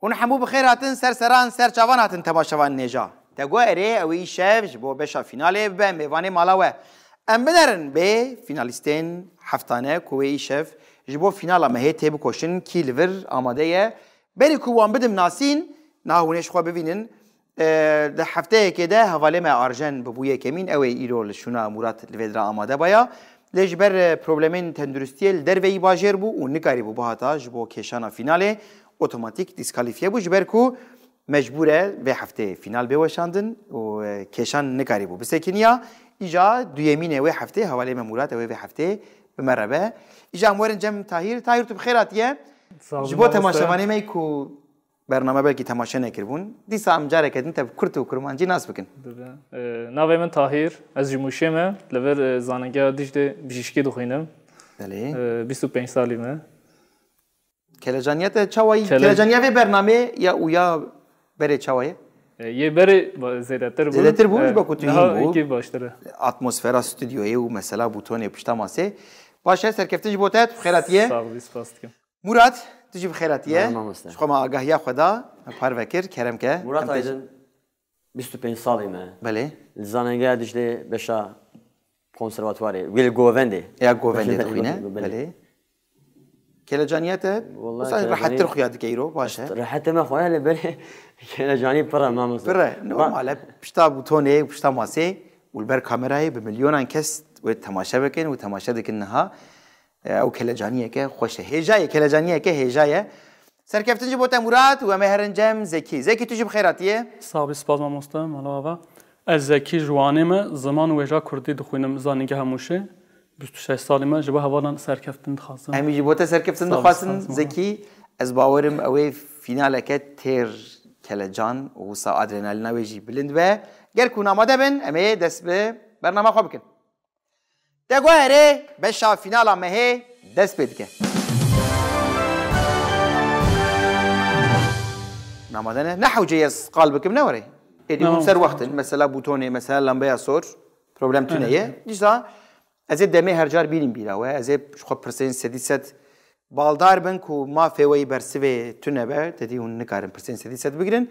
هون حمو بخير هاتن سر سران سر چاوان هاتن تماشاوان نجا تگو اره اوی شب جبو بشا فیناله به میوان مالاوه ام بدرن به فینالیستین هفتانه کوی شب جبو فینالا مهی تیب کوشن کی لیور آماده یه بری کوان بدم ناسین نهونش خو ببینن ده هفته که ده حواله ما آرژن ببویه کمین اوی ایرول شونا مرات لیورا آماده بایا لجبر پروبلمین تندرستیل در وی باجر بو و نکاری بو باهاتا جبو کشانا فیناله اتوماتیک دیسکالیفیه بو جبر کو مجبوره به هفته فینال بوشاندن و کشان نکاری بو بس کنیا ایجا دویمینه و هفته حواله ما مرات اوی به هفته بمربه ایجا مورن جم تاهیر تو بخیراتیه جبو تماشاوانی می کو برنامه بلکی تماشا نکربون دیسا امجاره کردن تب کرد و کرمانجی ناس بکن ناوی من طاهر از جموشیمه لور زانگاه دیجده بیشکی دخوینم بله 25 سالیمه کلجانیت چوایی کلجانیت برنامه یا بره چوایی یه بره زیادتر بود زیادتر بود با کتویی بود باشتره اتمسفر استودیویی و مثلا بوتون پشت ماسه باشه سرکفتش بوده خیراتیه مراد تجي بخيراتيه شو ما قهيا خدا پروکر کرم که مراد ایدن 25 سالمه بله زانگاه دیجده بشا کنسرواتواری ویل گوونده یا گوونده دوینه بله کلجانیته والله راحت ترخيات كيرو باشه راحت ما خويا لبره کلجانی پره ما مصر پره نورمال پشتا بوتونه پشتا ماسه والبر كاميراي بمليون كست وتماشا بكن وتماشا دكنها او کلجانیه که خوشه هجایه کلجانیه که هجایه سرکفتنجی بوده مراد و مهرنجم زکی تو جب خیراتیه صاحب سپاس ماموستا علاوه از زکی جوانم زمان وجا کردی دخوینم زانگه هموشه 26 سالمه جبه حوالا سرکفتن خواستم همی جبوته سرکفتن خواستن زکی از باورم اوی فیناله که تیر کلجان و سا ادرنالین ویجی بلند به گر کن آماده بن امی دست به برنامه خواب بکن دگوهره بشا فینالا مهی دست بید که نامدانه نحو جیز قالبك منوري ادي سر وقت مثلا بوتوني مثلا لمبه صور بروبلم تنيه جزا ازيد دمي هرجار بينين بيلا و ازيد خو برسنت سديست بالدار بنكو ما فيوي برسوي تنبه تدي هون نكارن برسنت سديست بگرن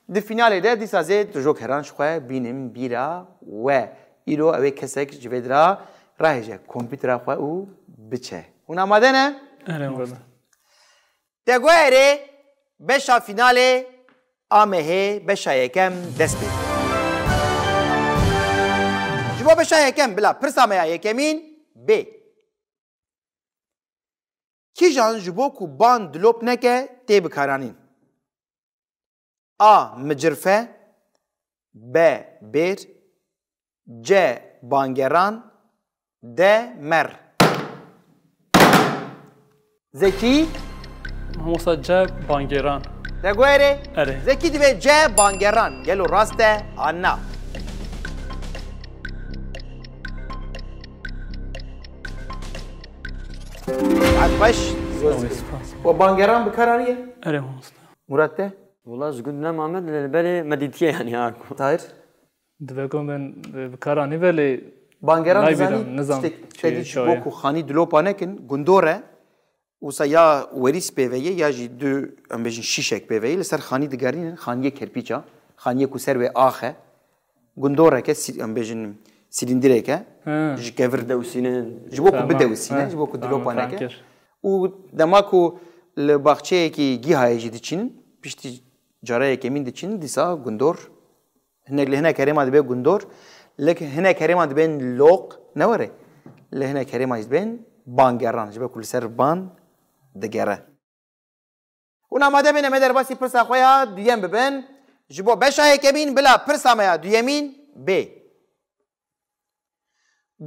دي فينال ده دي سازيد جوك هران شخو بينم بيرا و ايرو اوي كسك جويدرا راهجه كمبيوتر خو او بچه اون آماده نه دگوهره بشا فینال آمه بشا یکم دست بید جبا بشا یکم بلا پرسامه یکمین ب کی جان جبو کو بان دلوب نکه تی بکارانین آ مجرفه ب بیر ج بانگران د مر زکی هموسا جا بانگران دگوهره اره زکی دیوه جه بانگران گلو راسته آنا عطبش و بانگران بکرانیه؟ اره هموسا مراد ده؟ والله زگود نه محمد لبره مدیتیه یعنی آرکو طایر؟ دوگم من بکارانی ولی بانگران نزانی شدی چبو کو خانی دلو پانه کن گندوره وسا یا وریس بیویه یا جی دو ام بجین شیشک بیویه لسر خانی دگرین خانیه کرپیچا خانیه کو سر و آخه گندوره که ام بجین سیلیندره که جکور دوسینه جبو کو بدوسینه جبو کو دلو پانه که و دماکو لباخچه کی گیهای جدی چین پشتی جاره که مین دچین دیسا گندور هنه کریمات به گندور لكن هنا كريمان بين لوق نوري لهنا كريمان بين بانجران جبا كل سر بان دگره اونا ماده بين مدر باسی پرسا خویا دویم ببن جبو بشای کمین بلا پرسا میا دویمین ب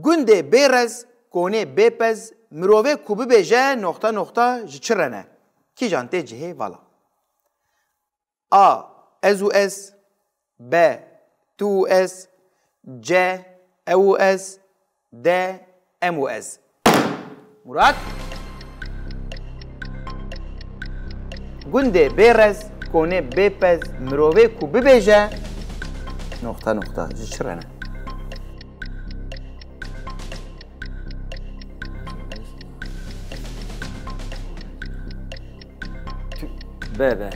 گنده بیرز کونه بپز مروه کوبه بجه نقطه نقطه جچرنه کی جانته جهه والا آ ازو اس ب تو اس ج او اس د ام او اس مراد گنده بیرز کونه بپز مروه کو ببیجه نقطه نقطه جشرنه بابا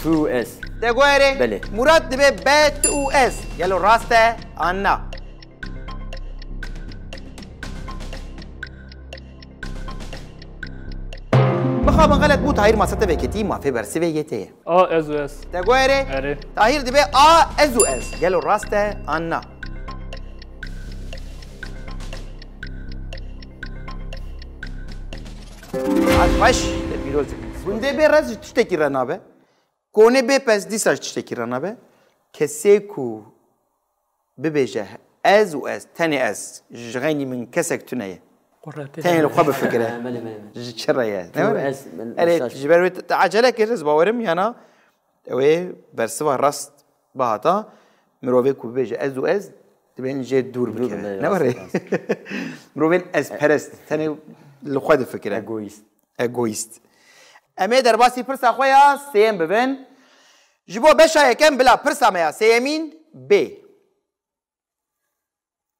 فو اس دگوهره بله. مراد دبه بت او اس گلو راسته آنا بخواب غلط بود تاهیر ماسته بکتی مافی برسی بیته آ از و اس دگوهره اره تاهیر دبه آ ازو اس گلو راسته آنا باش پیروز گونده به رز تشتکی رنابه گونه به پس دیساش تشتکی رنابه کسی کو ببیجه از و از تنی از جغینی من کسک تونه قرته تنی لو خواب فکره بله بله چرایه فو اس اره جبروت عجله کرز باورم یانا اوه برسوا راست باهاتا مروه کو ببیجه از و از تبین جه دور بکره بله، نه وره راست، مروه از پرست تنی لو خواب فکره اگویست egoist. Eme derbasî pirsa xwe ya sêyem bibin. Ji bo beşa yekem bila pirsa me ya sêyemîn B.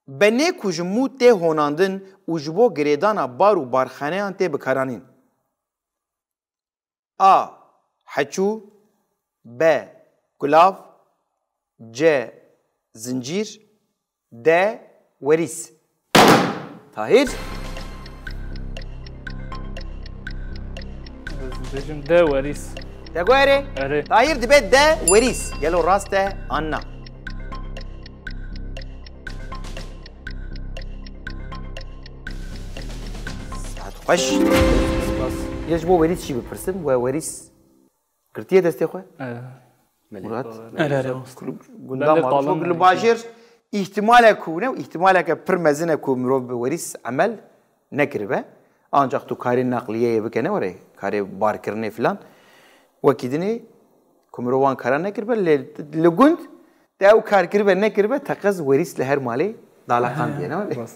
Benê ku ji mû tê honandin û ji bo girêdana bar û barxaneyan tê bikaranîn. A. Heçû B. Gulav C. Zincîr D. Werîs. Tahir بجم ده وریس دگوهره اره Tahir dibe de werîs gelo rast e anna. Saat xweş. Ya ji bo werîs jî bipirsim we werîs girtiye destê xwe? Murat. اره اره Gundam qalan li bajêr ihtimale ku ne ihtimaleke pir mezin e ku mirov bi werîs emel nekiribe. Ancak tu karê naqliyeyê bike ne were karê barkirinê filan. Wekî dinê ku mirovan kara nekiribe li gund de ew kar kiribe nekiribe teqez werîs li her malê dalaqan diye ne were.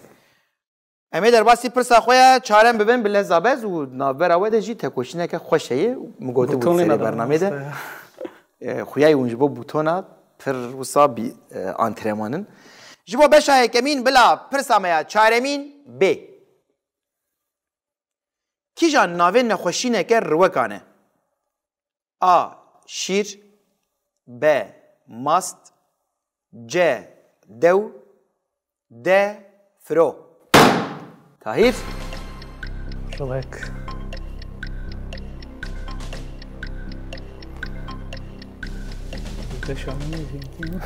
Em ê derbasî pirsa xwe ya çarem bibin bi lezabez û navbera we de jî tekoşîneke xweş heye min gotu bû serê bernamê de. Xuyayê hûn ji bo bûtona pir wisa bî antrenmanın. Ji bo beşa yekemîn bila pirsa me ya çaremîn B. Kîjan navê nexweşîneke riwekan e? A. Şîr B. Mast C. Dew D. Firo. Tahir روک دشانه میگیم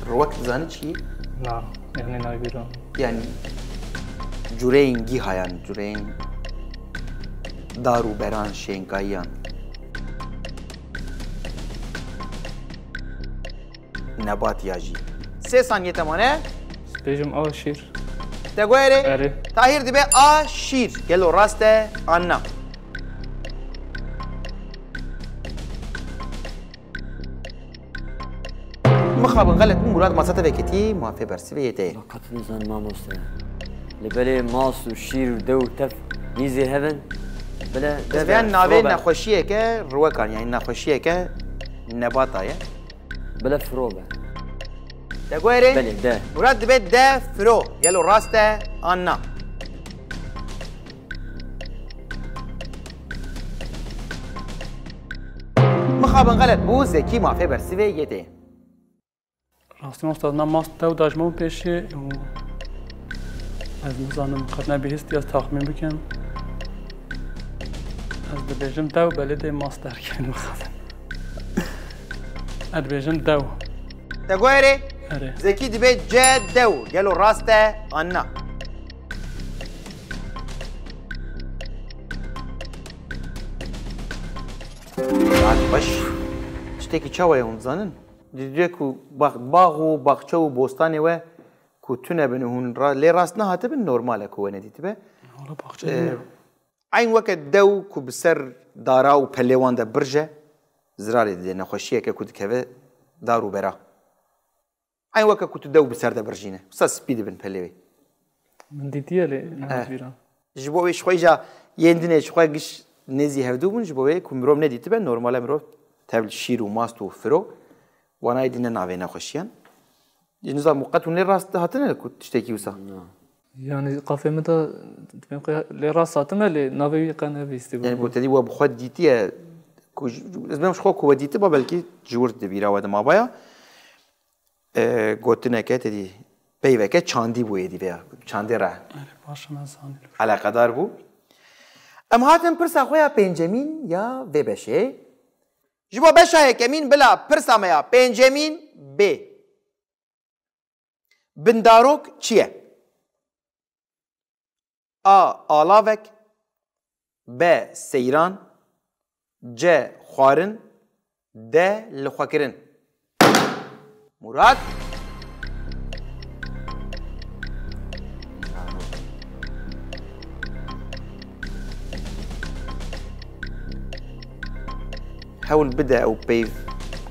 riwek dizanî çi? نه یعنی نایبیرم Yani cureyên gîhayan, cureyên dar û beran şênkayiyan. Nebat ya jî. Sê saniye temane. بجم آ شیر Te guhere. اره Tahir dibe a şîr. Gelo rast e anna. مخابن غلط مراد ماسته veketî mafê bersivê yê قط نزان مامۆستا لەبەرێ ماس و شیر و دە و تەف نیزێ هەبن بەلە Devên navê nexweşiyeke riwekan yani nexweşiyeke nebata ye. بەلە فرۆ بە Te guhere. بەلێ دە Murad dibe de firo. Gelo rast e anna. مخابن غلط bû zekî mafê bersivê yê tê. راستی استاد من ماست دو داجمه پیشی و از نزانم قد نبیستی از تخمین بکن از دبیجم دو بلده ماست درکن بخوام از دبیجم دو Te guhere. اره Zekî dibe C dew. Gelo rast e anna. Baş. Tiştekî çawa ye hûn zanin? Diye ku bax û baxça û bostanê we ku tune bin hûn lê rast nehatibin normal e ku we nedîtibe. حالا باخچه Eyn weke dew ku bi ser dara û pelê wan de birje zirarê dide nexweşiyeke ku dikeve dar û bera. Eyn weke ku tu dew bi ser de birjîne. Wisa spî dibin pelê wê. من دیدیه لی نایبیرم Ji bo wê ji xwe ja yên dinê ji xwe giş nêzî hevdû bûn ji bo wê ku mirov nedîtibe normal e mirov tev şîr û mast û firo wanayê dîne navê nexweşiyan. Nizam muqet hûn lê rast hatine ku tiştekî wisa. یعنی قافه مدا لی راست ساعتم لی نوی قنه بیستی Yani بود bu tedî we bi xwe dîtiye از بهم خو کودیت با بلکی جورت دبیره و دم آبایا گوتنه که تدی بیوه که چاندی بوی دیوه چاندی را باشه من زانیم علاقه دار بو ام هاتم پرسا خویا پنجمین یا و بشه جبو بشه یکمین بلا پرسا میا پنجمین ب بنداروک چیه آلاوک ب سیران ج خوارن د لخوکرن مراد حاول بدا او بيف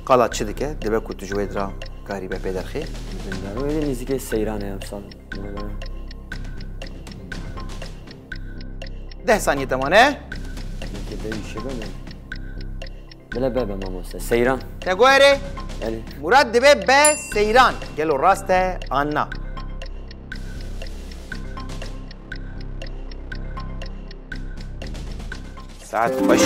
قالت شدكه دبا كنت جويد را قريبه بيدر خير بندارو یه نزدیک سیرانه امسال 10 ثانيه تمانه که دویشه بله بله بابا ماموسه سیران تقويري بله مراد دبي ب سيران قالوا راسته انا ساعت خوش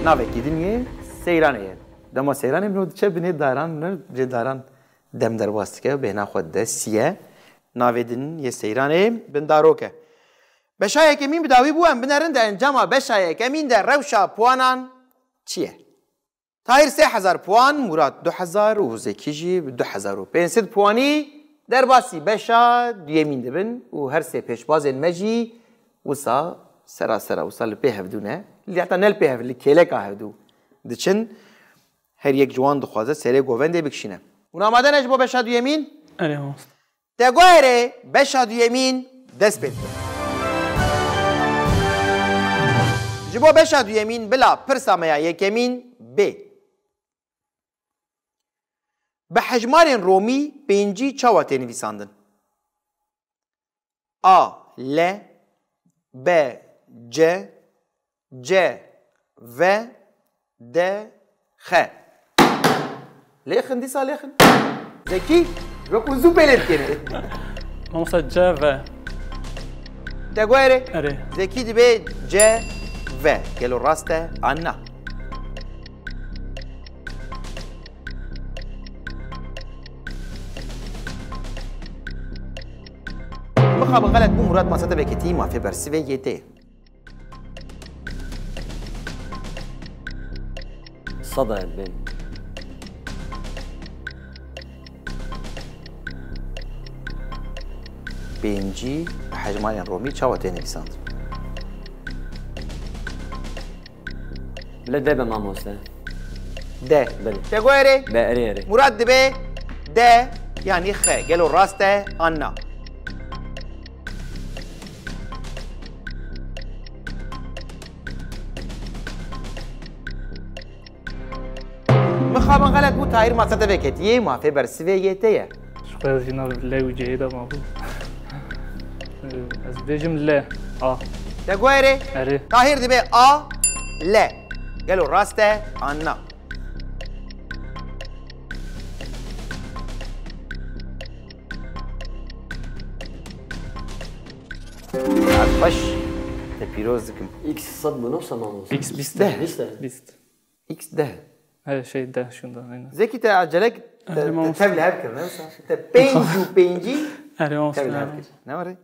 ناوك دنيا سيرانه دما سيرانه منو چه بني داران نه جه داران دم در واستکه بهنا خود ده سیه ناویدن یه سیرانه بنداروکه بشایه که مین بداوی بو ام بنرن در انجام بشایه که مین در روشا پوانان چیه تایر 3000 پوان مراد 2000 و زکیجی 2500 پوانی در باسی بشا دیمین دبن و هر سه پیشباز مجی وسا سراسر وسا لپی هفدونه اللي حتى نل بيه اللي كيلك هدو دچن هر یک جوان دخوازه سری گوونده بکشینه اون آماده نجبو بشادو یمین اره هست تگوهره بشادو یمین دست بید جبو بشادو یمین بلا پرسامیا یک یمین ب به حجمار رومی پنجی چاواته نویساندن آ ل ب ج ج و د خ ليخن دي صالحن زكي بكون زوبلت كده ماموسه جاوا تقويري اره زكي دي بي ج و قالوا راسته عنا مخاب غلط مو مراد ما صدق بكتي ما في برسيفي يتي صدى البين بينجي حجمان رومي چاوتين نویساند بلا دابا ماموسه ده بله تقويري با اري اري مراد به ده يعني خ قالوا راسته عنا مخابن غلط مو تاير ما صدق بكتي ما في برسيفي يتي شوية جينا لا وجهيدا ما بو از بيجم لا تقويري اره طاهر دي بي لا قالوا راسته عنا خش تبيروزكم اكس صد بنفسه ماموسه اكس بيست ده. بيست اكس ده هذا شيء ده شو ده هنا زكي تعجلك تبل هبكر نفسها تبينجو بينجي اره تبل هست هبكر نوري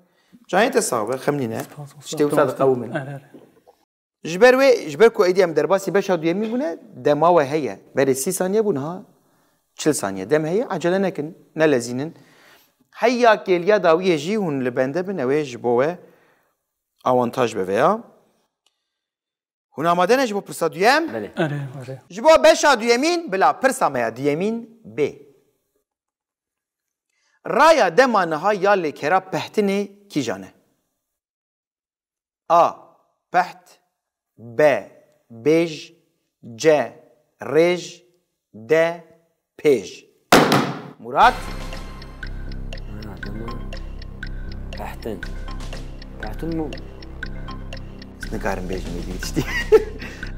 جاي تصاوب خمنينا شتي وصاد قوم اره اره جبركو ايدي ام درباسي باشا دو يمي بونه دما وهي بري 30 ثانيه بونها 40 ثانيه دم هي عجله نكن نلزينن هيا كيليا داويه جي هون لبنده بنوي جبوه اوانتاج بويا هون آماده نجبو پرسا دویم بله اره اره جبو بشا دویمین بلا پرسا میا دویمین ب رایا دما نها یا لیکرا پهتنه کی جانه پهت ب بیج ج رج د پیج مراد بحتن بحتن مو نکارم بیجم میدی تشتی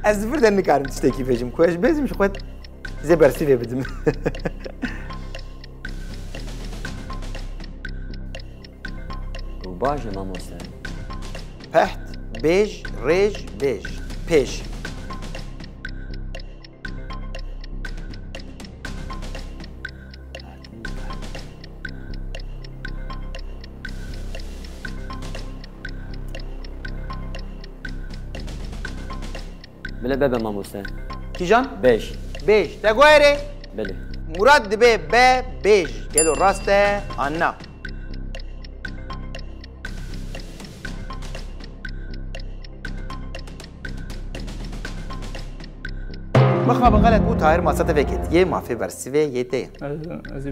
از بردن نکارم تشتی کی بیجم کوش بیجم خود زبرسی بدم وباجه ماموسه پهت بیج رج بیج پیج بله بابا ماموسه کیجان 5 5 تگوهره بله مراد دبه به 5 گلو راسته آنا مخابن غلط بود تایر ماسات وکت یه مافی برسیوه یه ده از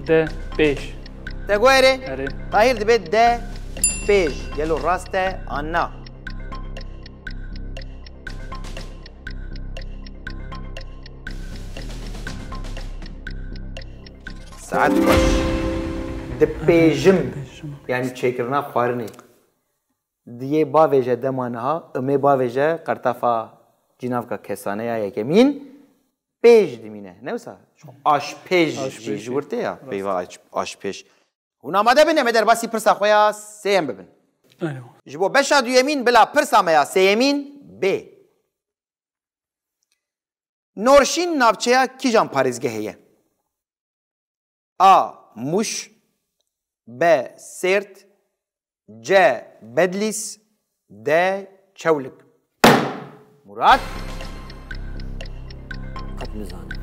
ده 5 تگوهره آره تایر دبه ده 5 گلو راسته آنا ساعت باش دپیجم یعنی چکرنا خوارنی دیه باویجه دمانها امی باویجه قرطافا جناف کا کسانه یا یکمین پیج دیمینه نوسا آش پیج جورته یا بیوا آش پیج هنا ماده بینه مدر باسی پرسا خویا سیم ببین ايوه جبو بشا دو یمین بلا پرسا میا سیمین بی نورشین نافچه کی جان پاریزگه هیه A. Muş B. Sert C. Bedlis D. Çavlık Murat قد نزانه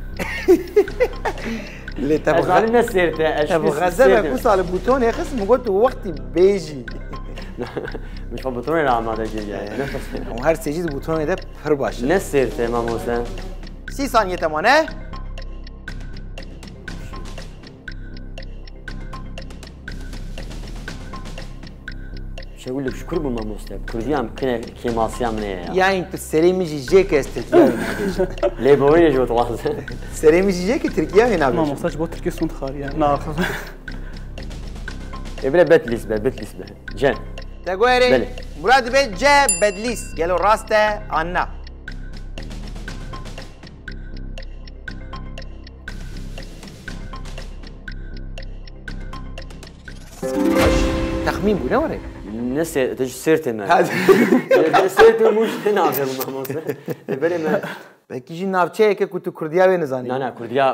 اللي تبغى ازاني نسيرته تبغى غزبك وصل البوتون يا خصم قلت وقتي بيجي مش فبطروني لا ما دجي وهر سجيد البوتون ده برباش نسيرته ماموسه 30 ثانية تمانه شو اقول لك شكر بماموسه كرديام كنا كيماسيام مني يعني انت سريمي جيك استركيا ليه بوري جو تواصل سريمي جيك تركيا هنا ما مصاج بو تركي سونت خاريا ناخذ بلا بتليس جن تقولي بله. مراد بيت جا بدليس قالوا راسته عنا تخمين بونا وري نسي تجي سيرتي ما هذا سيرتي مش هنا في ماموسه بلا ما كيجي نافچه که كنت كرديا وين زاني لا كرديا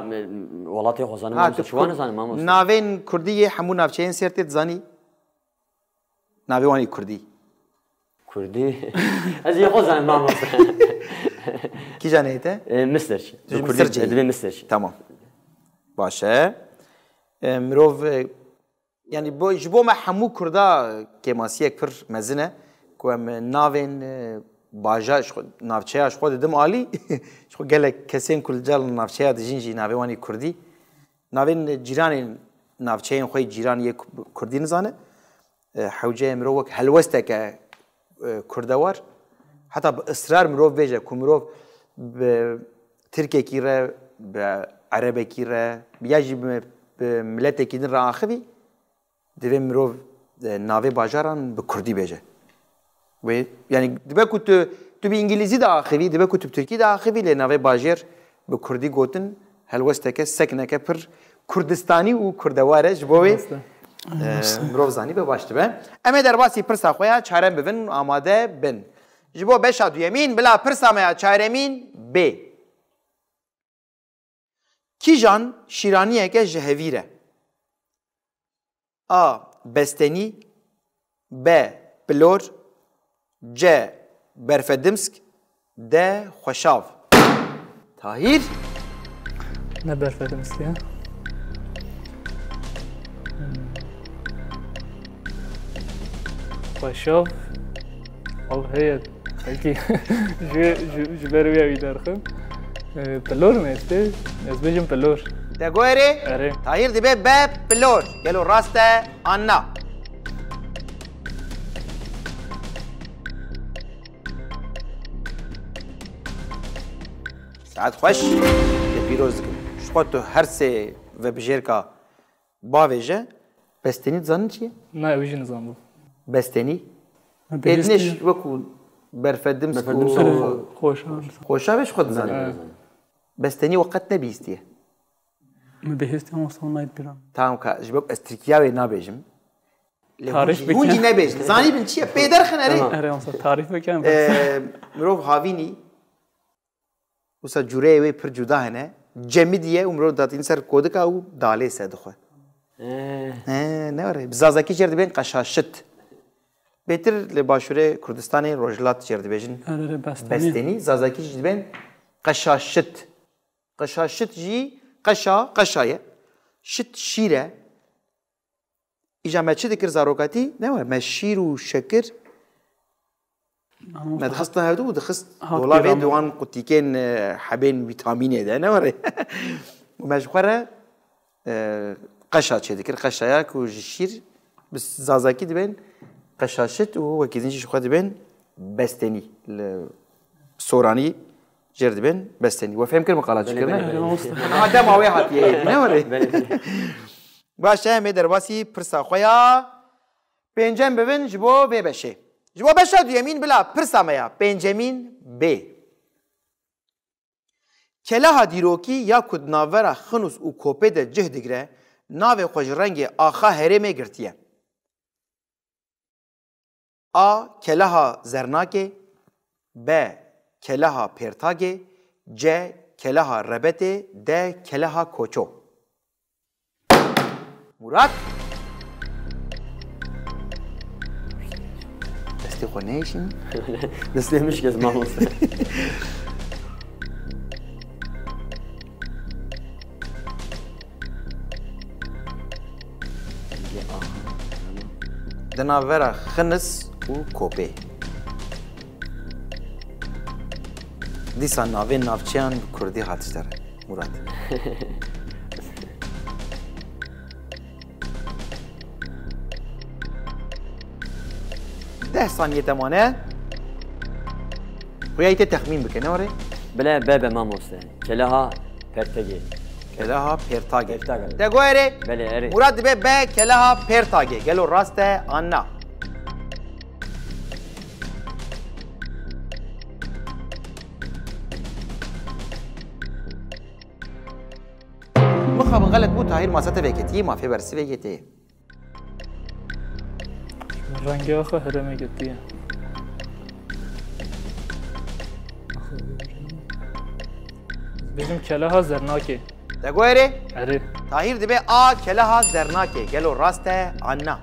ولاتي خوزانه ماموسه شو انا زاني ماموسه ناوين كردية حمو نافچين سيرتت زاني ناوي واني كردي كردي ازي خوزانه ماموسه كي جانيته مسترش تجي مسترجي. ادبي مسترش تمام باشه مروف يعني جبو ما حمو كردا كماسيك پر مزنه كوم ناوين باجا نافچه اش خود دم عالی شو قال كسين كل جال نافچه دجينجي ناوي واني كردي ناوين جيران نافچه خوي جيران يك كردي نزانه حوجه مروك هلوستك كردوار حتى باصرار مروف بيجا كمروف بتركي كيره بعربي كيره بيجي بملتي كيدن را اخوي دبي مروف ناوي باجاران بكردي بيجا و يعني دبي كنت تبي انجليزي دا اخوي دبي كنت بتركي دا اخوي لناوي باجر بكردي گوتن هلوستك سكنك پر كردستاني و كردوارج بوي مروف زاني به باشته به اما در باسی پرسا خویا چارم ببن آماده بن جبو بشا دو يمين بلا پرسا میا چارمين ب کیجان شیرانیه که جهویره A. بستنی B. بلور C. برفدمسک D. خوشاو تاهیر نبر فدم مسليا خوشاف او هي هيك جبروي ويدارخم بلور نسته از بجم بلور تگوهری آره. تاهیر دیبه B. بلور گلو راسته آنا ساعت خوش پیروز شخوتو هر سه و بجرکا باویجه بستنی زن چیه؟ نه اوجي نظام بو بستنی ادنش وکو برفدمس خوش خوشاوش خود زن بستنی وقت نبیستیه ما بهستي هم وصلنا نايت بيرام تمام که جباب استرکیاوی نبیجم تعریف بکن. هونجی نبیجم زانی بین چیه؟ پیدر خنره اره وصل تعريف بكم مروف هاوینی وسا جوره وی پر جدا هنه جمدیه و مروف داتین سر کودکا او داله سه دخواه نه وره بزازکی چرد بین قشاشت Petir li başûrê Kurdistanê Rojhilat jê dibêjin اره بستنی bestenî, zazakî jî dibên qeşaşit. Qeşaşit jî qeşa ye. Şit şîr e. Îja me çi dikir zarokatî? Ne var? Me şîr û şekir me dixistin hevdû û dixist Hat dolavê pêran. di wan qutikên hebên vîtamînê de ne war ê? û me ji xwe re qeşa çê dikir. Qeşaya ku ji şîr bi zazakî dibên qeşaşit û wekî din jî ji xwe dibên bestenî. Li soranî jêr dibên bestenî. We fêm kir min qala çi kirine? Ama dema wê hatiye ne war ê? Baş em ê derbasî pirsa xwe ya pêncem bibin ji bo vê beşê. Ji bo beşa duyemîn bila pirsa me ya pêncemîn bê. Keleha dîrokî ya ku di navbera xinûs û kopê de cih digire, navê xwe ji rengê axa herêmê girtiye. A. Keleha zernakê, B. Keleha pêrtagê, C. Keleha rebetê, D. Keleha koço. Murat? Destê xwe neyişîn? Destemiş kez mamoste. Di navbera xinis û kopê. Dîsa navên navçeyan bi Kurdî hat işte re. Murat. Deh saniye temane. Xuya te texmîn bike ne war ê? Bile bebe mamoste. Keleha pertegi. Keleha pêrtagê. Pêrtagê. Te goyerê? Bele ere. Murat dibe B. Keleha pêrtagê. Gelo rast e anna. Mixabin gelet bû Tahîr masete veketiye, mafê bersî veketiye. رنگی آخه هرمه گتیه بیشم کله ها زرناکی Te goyerê? اره Tahîr dibe A. Keleha zernakê. Gelo rast e anna.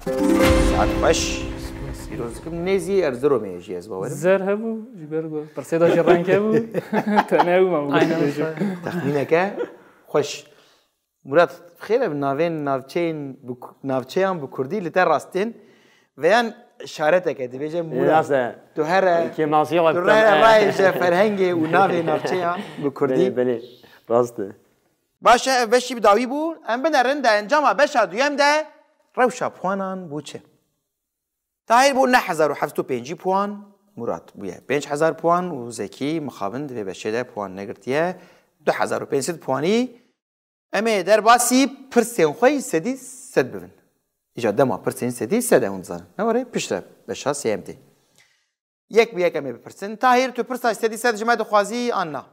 Saat xweş. Pîrozkirim nêzî Erzeromê jî ez bawerim. زر هبو جبر گو پرسیدا جی رنگ هبو تنه او ممکن بیشم Texmîneke xweş. Murat xêr ev navên navçeyan bi Kurdî li te rastên veyan işareteke dibêje Murat. Rasta. Tu here Ki masiye tu here rayê ji ferhengê û navê navçeyan bi Kurdî. Bele. Rasta. Baş e ev beşî bi dawî bû em binerin de encama beşa duyem de rewşa puanan bû çi? Tahîr bû 9,705 puan. Murat bûye 5,000 puan û Zekî mixabin divê beşê de puan negirtiye 2,500 puanî. Em ê derbasî pirsên xwe sedî sed bibin. İja dema pirsên sedî sed ew dizanin. Ne war ê? Piştre beşa sêyem tê. Yek bi yek em ê bipirsin. Tahîr tu pirsa sedî sed ji me dixwazî anna.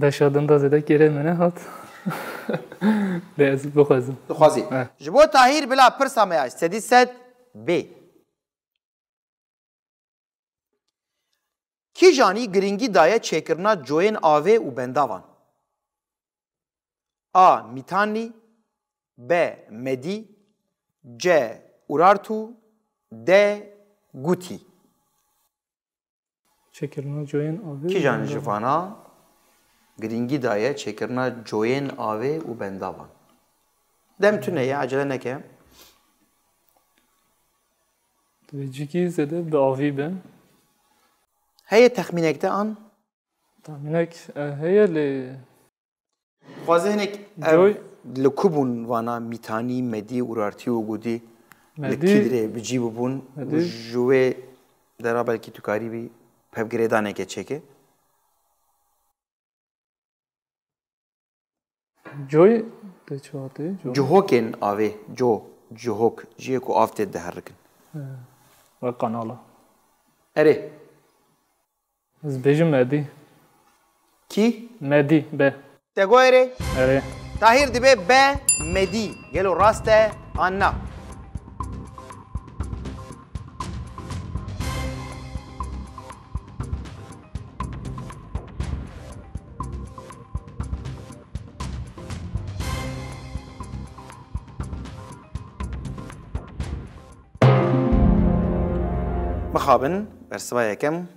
بشادن دا زده گیره منه هات لیز بخوازم Dixwazî. Ji bo Tahîr bila pirsa me ya sedî sed bê. Kî janî giringî daye çêkirina coyên avê û bendavan? A. Mîtanî, B. Medî, C. Urartu, D. Gutî. چکرنا جوین آبی Kî janî ji vana giringî daye çêkirina coyên avê û bendavan? Dem tune ye acele neke. جیکی زده به آوی به Heye texmînek de an. تامینک هیه لی Xwazê hinek Coy- li ku bûn vana mîtanî, medî, urartî û gudî li Medî- kî dirê bicî bibûn û Medî- ji wê dera belkî tu karî bî pevgirêdaneke çêke. جوی ده چهاته جو Cihokên avê, cihok, jiyê ku av tê diherikin. و قنالا Erê, از بیجم مدی kî? مدی به Te goyerê? اره Tahîr dibe B. Medî. Gelo rast e anna. مخابن برسوا یکم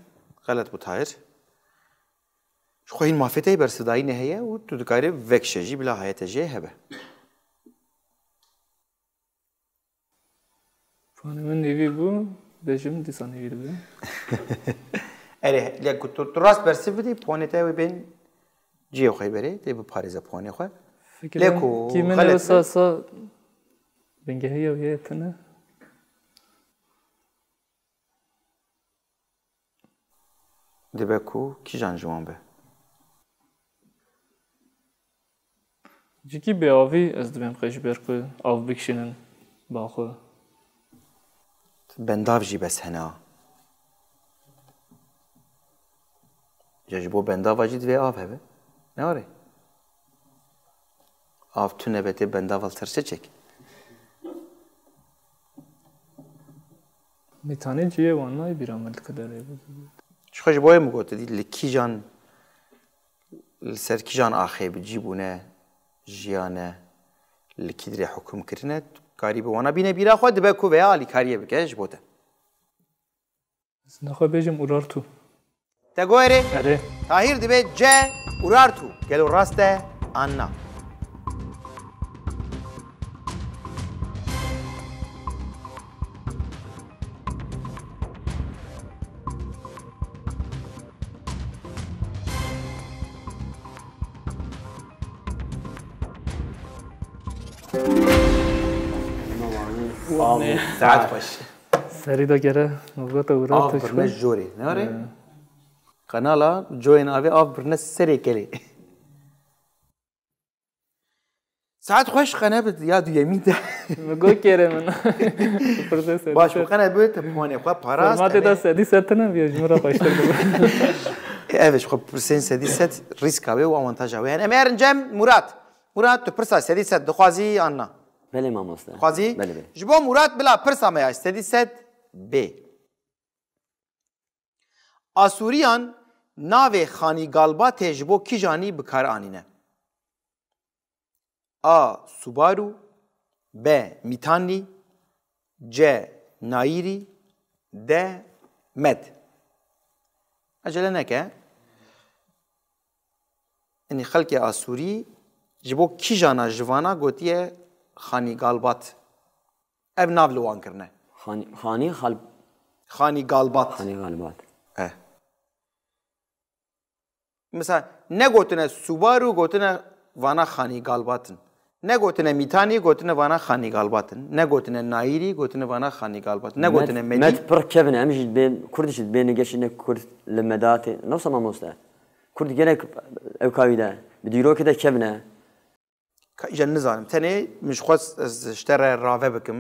غلط بود هایر شو این مافته برسدایی نهیه و تو دکاره وکشجی بلا حیات جه هبه فانی من نیوی بو بجم دیسان نیوی بو اره لیک تو راست برسی بدی پونیته و بین جیو خی بره دی بپاریزه پونی خو لیکو کی من غلط اساسا بنگهی و یه تنه دی بکو کی جان جوان به جیکی به آوی از دبیم خیش برکو آو بکشینن با خو بنداف جی بس هنا جاجبو بنداف واجد و آف هبه نه آره آف تو نبته بنداف الترسه چک میتانی جیه وانای بیرامل کدره بود شخوش باید مگوته دی لکی جان لسر کی جان آخی بجیبونه جیانه لکی دری حکم کرنه کاری به وانا بینه بیرا خود دبه کو ویا علی کاریه بکش بوده نخواه بیجم اورار تو تگویره اره تاهیر دبه جه اورار تو گلو راسته آنا ساعت خوش سری دا گره نوگات اورار آف تو برنش جوری ناره قنالا جوین آوی آف برنش سری کلی ساعت خوش قناه بد یاد یمین ده مگو کره من پرده سری باش قناه بود تپانی خواه پاراست فرماتی دا سدی ستنه بیا جمرا خوشتر دو اوش خب پرسین سدی ست ریسک آوی و آوانتاج آوی اما ارنجم مراد تو پرسا سدی ست دخوازی آنا بله مامۆستا خوازی بله بله جبو مراد بلا پرسا ما استدی ست ب آسوریان ناو خانی گالبا تجبو کی جانی بکار آنینه آ سوبارو ب میتانی ج نایری د مد اجل نکه اینی خلق آسوری جبو کی جانا جوانا گوتیه خانی گالبات ev nav li wan kirine خانی xanî galbat غالبات mesela ne gotine Subaru gotine vana xanî galbatin ne gotine Mitani gotine vana xanî galbatin ne gotine Nairi gotine vana xanî galbatin ne gotine Medi مد پر كيفن امش بين كردش بين جشنا كرد لمدات نفس ما موستا كرد جنك او كايدا بديرو كده كيفنا İcan nizanim tenê min ji xwest ez ji te re rave bikim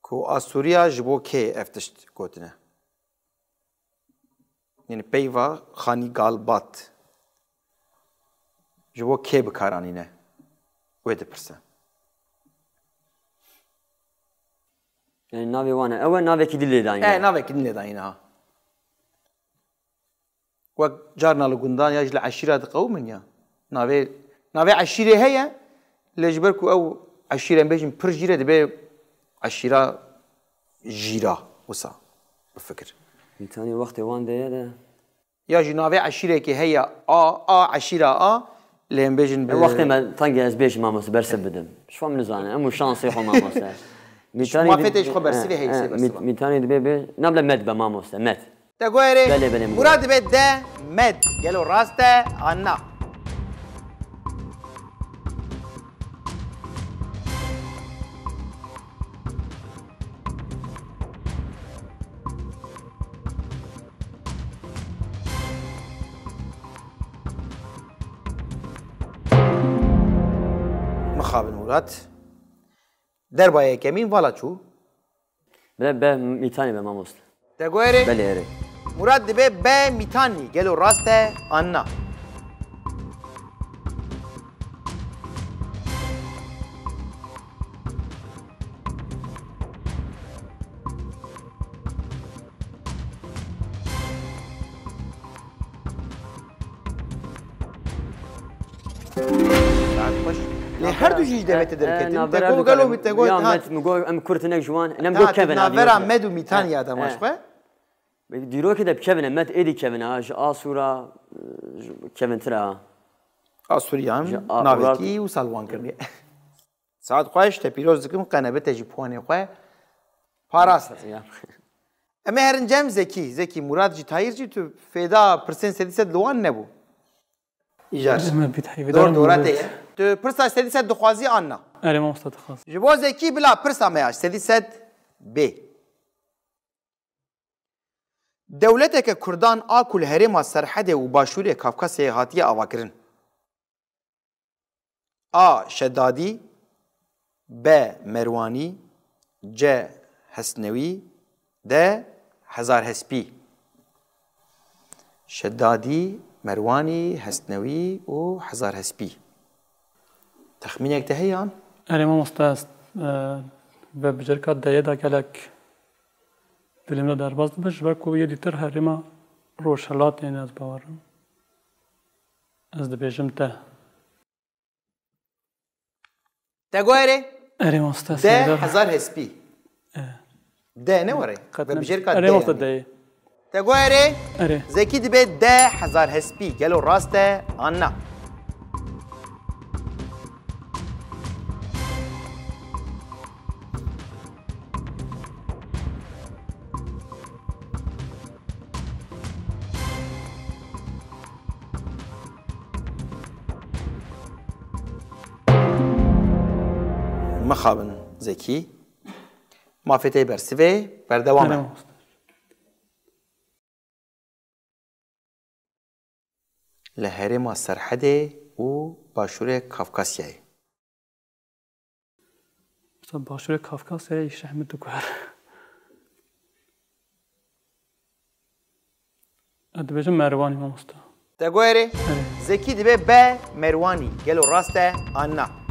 ku Asûriya ji bo kê ev tişt gotine yani peyva xanî galbat ji bo kê bikaranîne wê dipirse يعني نافي وانا اول نافي كي دلي داين navekî din lê dayîne ha wek carna li gundan ya ji li eşîra diqewmin ya navê eşîrê heye lê ji ber ku ew eşîrên bêjin pir jîr e dibe eşîra jîra wisa bifikir ثاني وقت وان ده ya jî navê eşîrekê heye a eşîra a lê em bêjin وقت ما طنجة از بيش ماموس برسب بدم شو من زانه امو شانسي خو ماموس ما فتش خو برسبي هي ميتاني دبي نبلا مد بماموس مد تگویری بله. مراد به ده مد گلو راسته آنا مخابن مراد دربایه کمین والا چو بلا ب ميتاني بماموس تگویری بله اره مراد به به میتانی گلو راسته آنا هر دو جيش دمت دركتين تقول قالوا بتقول ها مقول ام كرتنا جوان انا مقول كيفن نافرا مد وميتان يا دمشق دیروکی دب کبنه مت ایدی کبنه آج آسورا کبن ترا آسوریان ناویتی و سالوان کردی ساعت خواهش تپیروز دکم قنبه تجی پوانه خواه پاراست اما هرنجم زکی مراد جی تایر جی تو فیدا پرسن سدیست لوان نبو ایجاز دورته تو پرسا سدیست دخوازی آننا اره ما استاد خاص جبو زکی بلا پرسا میاش سدیست بی دولتك كردان آكل هرما سرحده و باشور کافکاسی هاتیه آواکرن شدادی ب مروانی ج حسنوی د هزار هسپی شدادی مروانی حسنوی و هزار هسپی تخمینك تهيان اره ما استاد و بجرکات دایه دا کلک دلیم در باز بش و کوی دیتر هرما روشلات یعنی از باورم از دبیجم ته تگویره اره ما استاد ده هزار هسپی ده نه وره و بجرکات اره ما استاد دایه تگویره اره زکی دبی ده هزار هسپی گلو راسته آننا مخابن زکی مافته برسوه بردوامه لهرما سرحده و باشور کافکاسیای باشور کافکاسیای شحمت دکار ادبیجم مروانی ما مستا تگویره زکی دبه به مروانی گلو راسته آننا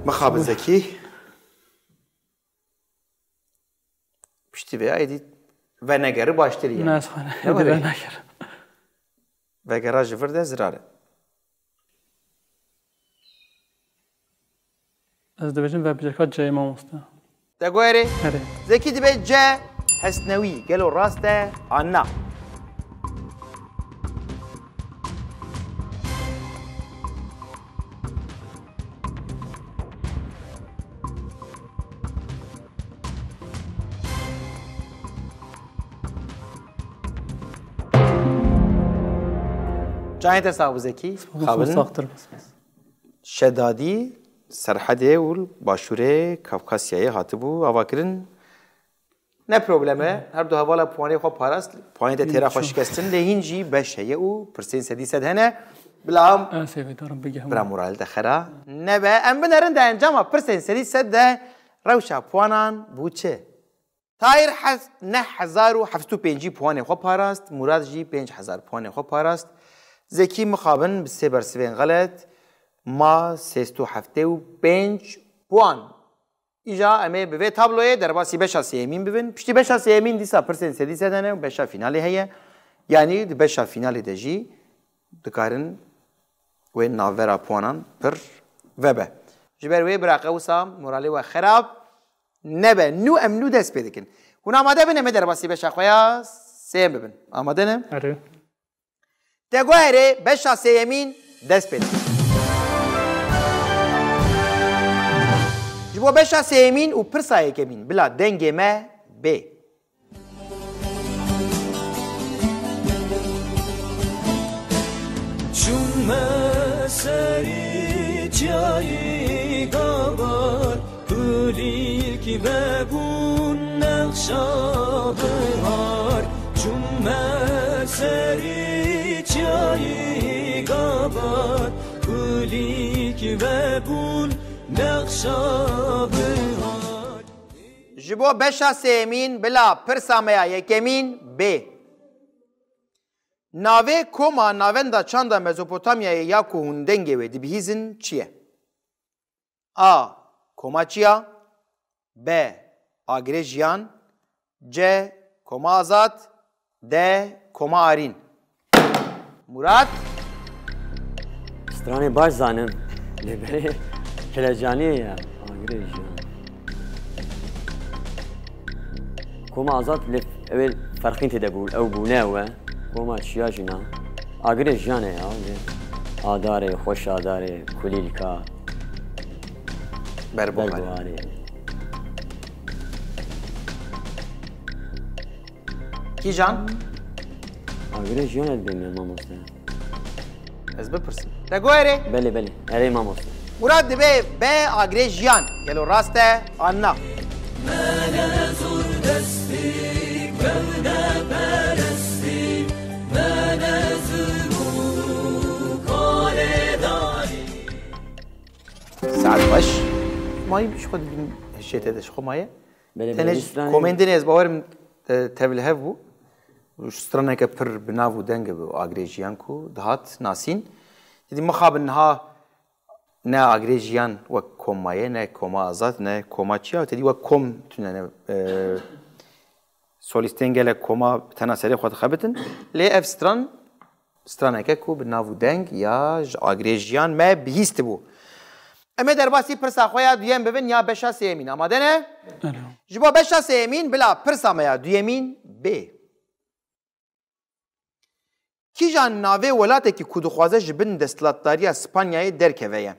مخابن زکی پشتی به ایدی و نگره باشتری نه از خانه دیده نگر و گراج ورده زراره از دبیجم و بجرکات جای ما مستا تگویره اره زکی دبه جه حسنوی گلو راسته آنا جاهنت صاحب زکی خابن ساختر بس شدادی سرحده و باشوره کافکاسیای هاتبو آواکرین نه پروبلمه هر دو حوالا پوانی خواه پاراست پوانی ده تیرا خوش شکستن لهین جی بشه او پرسین سدی سد هنه بلا هم سیوی دارم بگم برا مورال دخرا نه به ام بنرن ده انجام پرسین سدی سد ده روشا پوانان بوچه تایر نه 1705 پوانی خواه پاراست مراد جی 5000 پوانی خواه پاراست زکی مخابن بسه برسوین غلط ما 375 پوان ایجا امی به تابلوی در باسی بشا سیمین ببین پشتی بشا سیمین دیسا پرسن سدی سدنه و بشا فینالی هیه یعنی بشا فینالی دجی دکارن و ناورا پوانان پر وبه جبر وی براقه وسام مورالی و خراب نبه نو امنو دست پیدا کن هون آماده بینه در باسی بشا خویا سیم ببین آماده نه؟ اره تگوهره بشا سیمین دست پیدا کن جبو بشا سیمین و پرسا یکمین بلا دنگ ما بی چون مسری جایی گابار پولی که ببون نقشا بهار چون مسری جایی گابار پولی که ببون نقشا بهار جبو بشا سیمین بلا پرسا میا یکمین بی ناوه کوما ناوندا چاندا مزوپوتامیا یا کوهندنگه و دبیهیزن چیه؟ آ کوماچیا ب agirê jiyan, C. Koma azad, D. Koma arîn. Murat? Stranê baş zanim. Lêberê helecaniyê ye. Agirê jiyan. Koma azad ew ferqîn têde bû. Ew bûne ew e. Koma çiya jîna. Agirê jiyan e ya. Adarê, xweş adarê, kulîlka, berbuharê. Kîjan? Agirê jiyan et bêne mamoste. Ez bipirsim. Te guherê? Belê, erê mamoste. Murat dibe B. Agirê jiyan. Gelo rast e anna. ساعت باش مایی بیش خود بین هشته دش خو مایه تنش کومندین از باورم تبله بو وشترنا كبر بنافو دنگ بو اغريجيان كو دهات ناسين دي مخاب انها نا اغريجيان و كومايه نا كوما ازات نا كوما تشيا تدي و كوم تنن سوليستين گله كوما تناسري خود خبتن لي اف ستران كو بنافو دنگ يا اغريجيان ما بهيست بو اما در باسی پرسا خویا دویم ببین یا بشا سیمین آماده نه؟ جبا بشا سیمین بلا پرسا میا دویمین ب کی جان ناوه ولاته کی کدو خوازه جبن دستلاتداری اسپانیای درکویه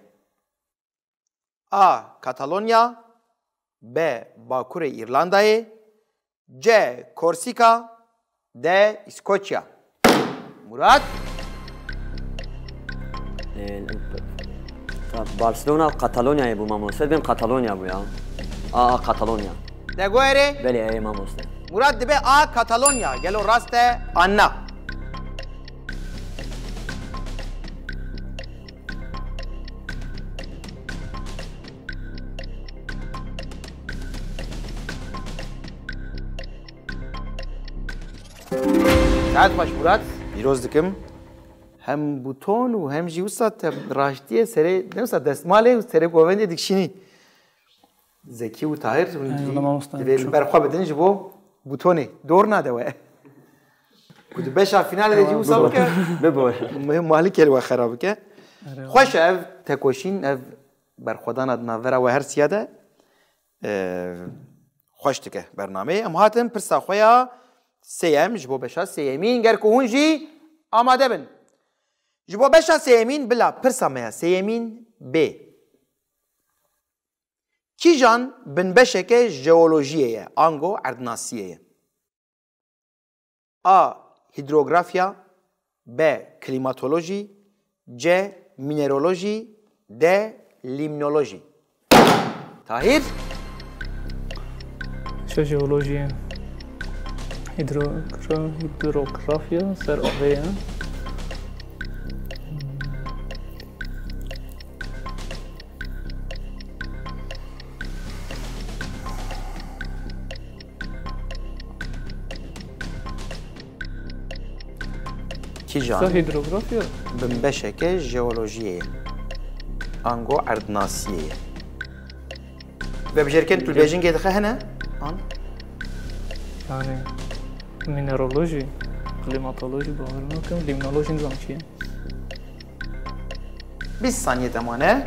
A. Katalonya B. Bakur İrlanda'yı C. Korsika D. İskoçya Murat Barcelona Katalonya'yı bu mamoste. Ben Katalonya bu ya. Katalonya. De guere Beli mamoste. Murat dibe A. Katalonya gelo raste Anna ساعت باش مراد پیروز دکم هم بوتون و هم جیوسات راشتیه سری نمیشه دستماله و سری قوانین دیکشینی زکی و طاهر برخواه بدن جبو بوتونه دور نده کد بشا فینال دی جیوسا بکه ببور مالی کل و خراب که خوش اف تکوشین اف برخودان ادنا ورا و هر سیاده خوش تکه برنامه ام هاتم پرسا خویا سیم جبو بشا سیمین گر که هونجی آماده بن جبو بشا سیمین بلا پرسا میا سیمین ب کی جان بن بشه که ژئولوژیه آنگو اردناسیه A. Hidrografya B. Klimatoloji C. Mineraloji D. Limnoloji Tahir ژئولوژی هیدروگرافیا سر آبه کی جان هیدروگرافیا بن بشه که ژئولوژیه آنگو اردناسیه و بجرکن تو بیجین که دخه هنه آن yani mineraloji klimatoloji باور نکنم لیمنولوژی نظام چیه 20 ثانیه تمانه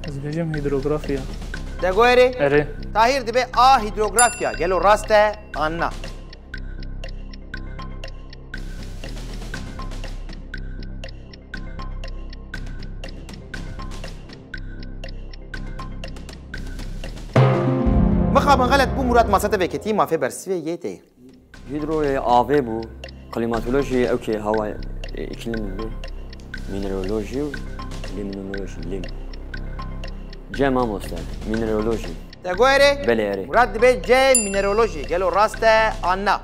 از بیجم هیدروگرافیا ده گوهری اره طاهر دبه آ هیدروگرافیا گلو راسته آنا مخابن غلط بو مراد ماسته وکتی مافه برسوی یه هیدرو آوه بو کلیماتولوژی اوکی هوا اقلیم بو مینرولوژی و لیمنولوژی لیم جمع ماسته مینرولوژی ده گوهری بله اره مراد دبه جه مینرولوژی گلو راسته آنا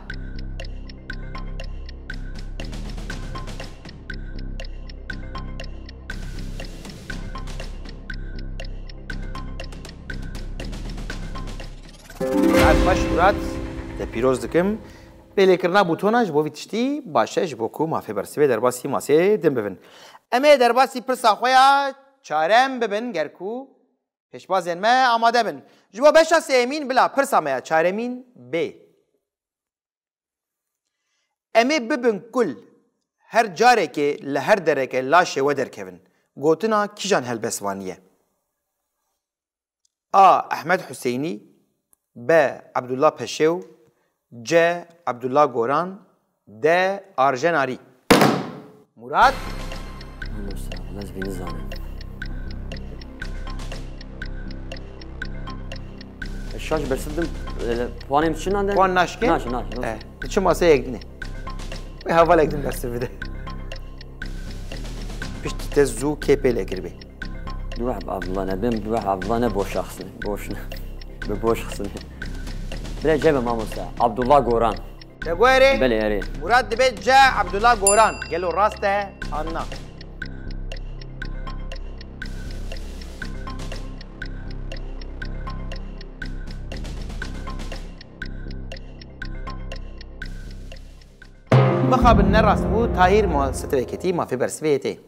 باش مراد te pîroz dikim pêlêkirina bûtona ji bo vî tiştî baş e ji bo ku mafê bersivê derbasî masê din bibin. Em ê derbasî pirsa xwe ya çarem bibin ger ku pêşbazên me amade bin. Ji bo beşa sêmîn bila pirsa me ya çaremîn bê. Em ê bibin kul her carekê li her dereke laşê we derkevin. Gotina kîjan helbesvanî ye? A. Ahmed Hüseynî B. Abdullah Peşew C. Abdullah Goran D. Arjen Arî. Murat Mamosta ez vî nizanim. Şaş bersidim puanêm çinan de? Puan naşke? Naşke. Çi masaya ekdine. Ve haval ekdim dersi vide. Pişti te zû kêpêlê kiribê. Duhab Abdullah ne ben duhab Abdullah ne boş şahsın. Boş ne. Be boş şahsın. Bile cebe mamosta. Abdullah Goran. Te guerê? Bele erê. Murat dibe C. Abdullah Goran. Gelo rast e anna. Bixabin ne rast bû Tahîr steveketî mafê bersivê tê.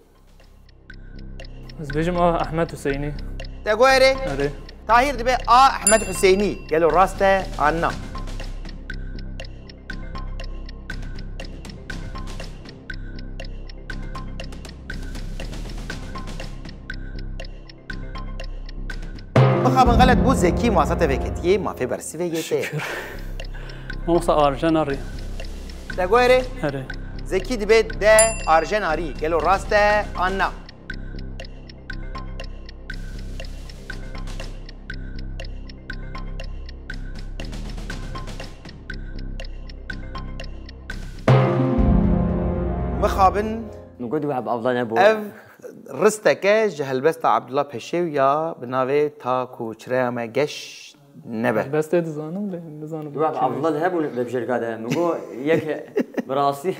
Ez bêjim a Ahmed Hüseynî. Te guerê? Erê. Tahîr dibe A. Ahmed Hüseynî. Gelo rast e anna. Bixabin xelet bû Zekî masa teveketiyê mafê bersivê yê tê. Mamosta Arjen Arî. Te guerê? Erê. Zekî dibe D. Arjen Arî. Gelo rast e anna. Bixabin Nugo duhab Abdullah ne boş. ev risteke ji helbesta Abdullah Peşew ya bi navê ta ku çireya me geş nebe. Bestê dizanim lê nizanim. Duhab Abdullah ne hebûn be bijêrga de. Nugo yek birasî.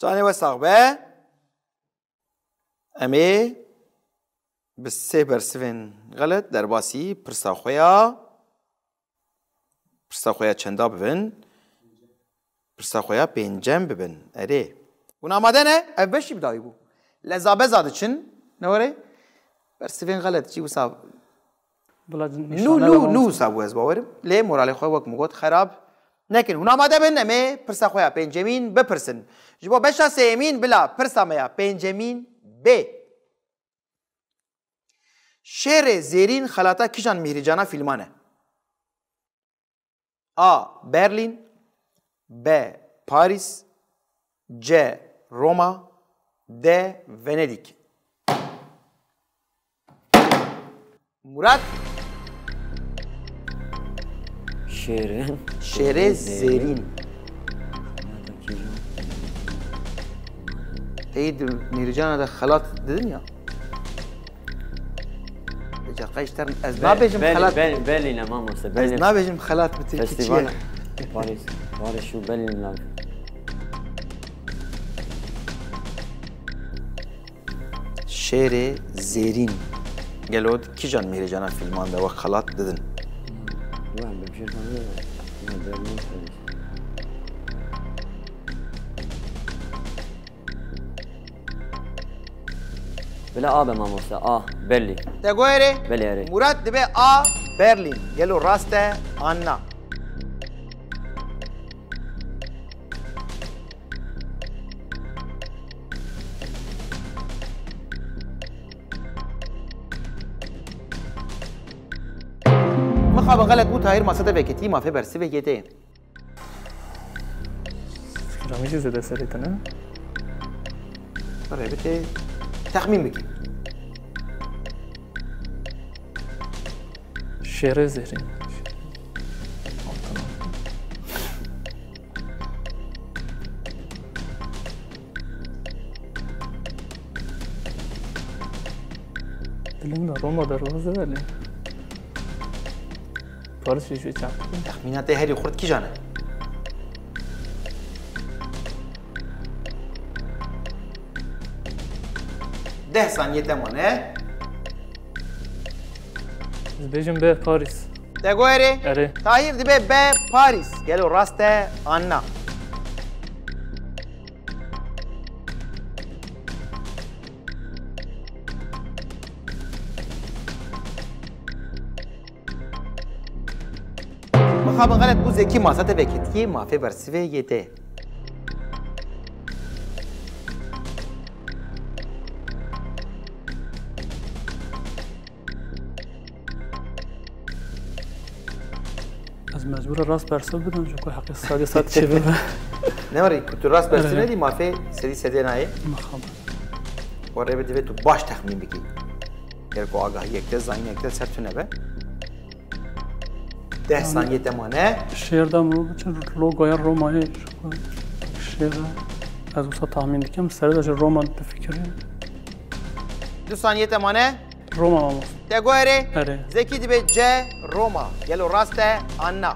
Canê we sax be. Em ê bi sê bersivên xelet derbasî pirsa xwe ya çenda bibin. Pirsa xwe ya pêncem bibin. Erê. Hûn amade ne? Ev beşî bidawî bû. Lezabeza diçin. Ne were? Bersivên xelet çî wisa nû wisa bû ez bawerim. Lê moralê xwe wek min got xerab nekin. Hûn amade bin em ê pirsa xwe ya pêncemîn bipirsin. Ji bo beşa sêmîn bila pirsa me ya pêncemîn bê. Şêrê zêrîn xelata kîjan mîhricana fîlman e? A. Berlin B. Paris C. Roma D. Venedik. Murat Şêrin. Şêrê zêrîn. Teyid mîricana da xelat dedin ya. Qeşterin ez nabêjim xelat. Berlin'e mamosta. Ez Berlin. nabêjim xelat bi Tirkî Festival. çiye. Paris. Paris şu Berlin'le. Şêrê zêrîn. Gelo kîjan mîricana fîlman de wek xelat dedin. Duhab be bijêrga de. Berlin. Paris. Bela A be mamosta. A. Berlin. Te guerê? Bele erê. Murat dibe A. Berlin. Gelo rast e anna. Mixabin xelet bû Tahîr masa teveketî mafê bersivê yê tê. Fikrami jî zêde serê te ne? Rê bitê texmîn bikî. Şêrê zêrîn. Dilim de Roma dervaze veli. Paris jî jî çap. Texmîna te herî xurt kîjan e? Deh saniye te mane. Ez bêjim B Paris. Te guerê? Erê. Tahîr dibe B پاریس گلو راسته آنا مخابن غلط بو زکی ماسات وکتیه مافه برسیوه یده از مجبور راست برسل بدم جو که حقی سادی ساد چه ببه نماری که تو راست برسی ندی مافه سری سده نایه مخابن وره بده تو باش تخمین بکی گر کو آگاه یک دل زنگ یک دل سر تو نبه 10 ثانیه تمانه شعر دم رو بچن لوگوی رومایی شعر از اوسا تحمین دکم سر داشت رومان بفکری 2 ثانیه تمانه رومان آموز تگوهره اره زکی دی به جه روما گلو راسته آنا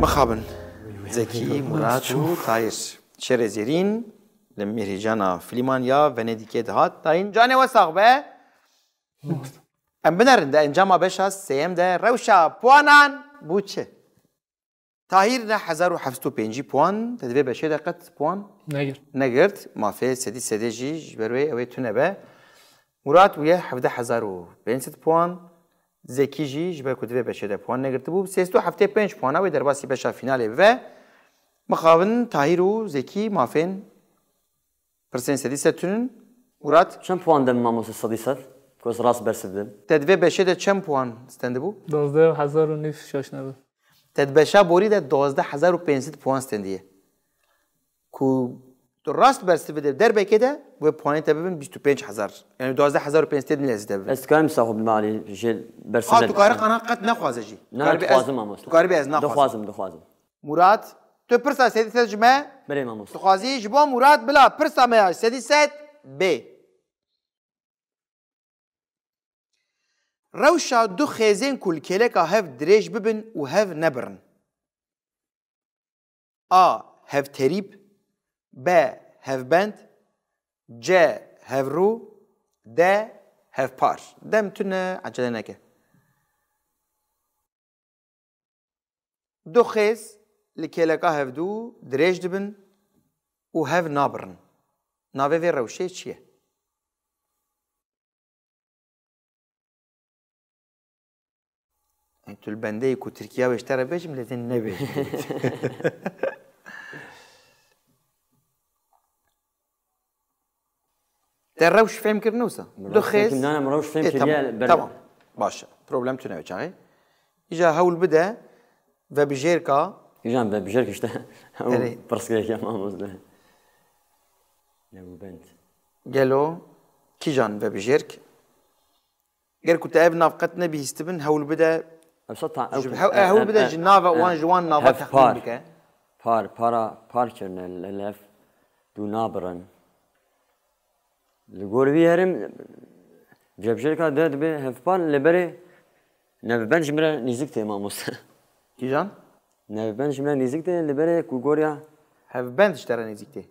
مخابن زکی مراد و تایش شر زیرین لمیری جانا فلیمانیا ونیدیکه دهات تاین جانه و ساقبه ام بنرن ده انجام بشا سیم ده روشا پوانان بوچه تاهیر نه 1705 پوان تدوی بشه ده قط پوان نگر نگرد مافه سدی سدی جی بروی اوی تونه به مراد ویه 17500 پوان زکی جی جبه کدوی بشه ده پوان نگرد بو 375 پوان اوی در باسی بشا فیناله و مخابن تاهیر و زکی مافین پرسین سدی ستونن مراد چند پوان دم ماموس صدیست کوس راست برسیدم تدوی بشه ده چند پوان استنده بو 12000 شاش نبه تدبشا بوری ده 12500 پوان استندیه کو تو راست برسی بده در بکده و پوانی تبین 25000 یعنی 12500 نیازی بده استکارم صاحب مالی جل برسیدم ها تو کار قناعت قد نخوازه جی نه خوازم ماموس تو کاری از نخوازه دخوازم مراد تو پرسا سدی ست جمع بله ماموس تو خوازی جبا مراد بلا پرسا ما سدی ست ب روشا دو خیزین کل کلکا هف دریج ببن و هف نبرن A. Have terib B. Have band C. Have ru D. Have par dem tune acele neke دو خيز لكيلكا هف دو دريج دبن و هف نابرن نابه في روشي چيه انتو البنده يكو تركيا واشترى بيش ملتين نبي در روش فهم کرنوسا دو خیز نه مروش فهم کردی تمام باشه پروبلم تو نمیچه ایجا هول بده و بجیر کا ایجان به بجیر کشته پرسکه که ماموس ده نبو بند گلو کی جان و بجیر ک گر کت اب نافقت نبی هستبن هول بده هول بده جناف وان جوان نافقت تخمين بك پار کرن الف دو نابرن لگوری هرم جبجر کا داد به هفپان لبره نببن جمره نزدیک ته ماموس کی جان نببن جمره نزدیک ته لبره کوگوریا have band اشترى نزدیکته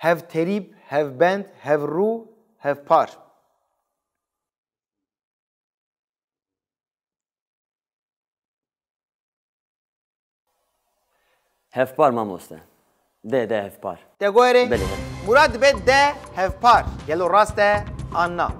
have terib have band have ru have par هفپار ماموس ده هفپار تگوری بله مراد به ده have par گلو راسته آنا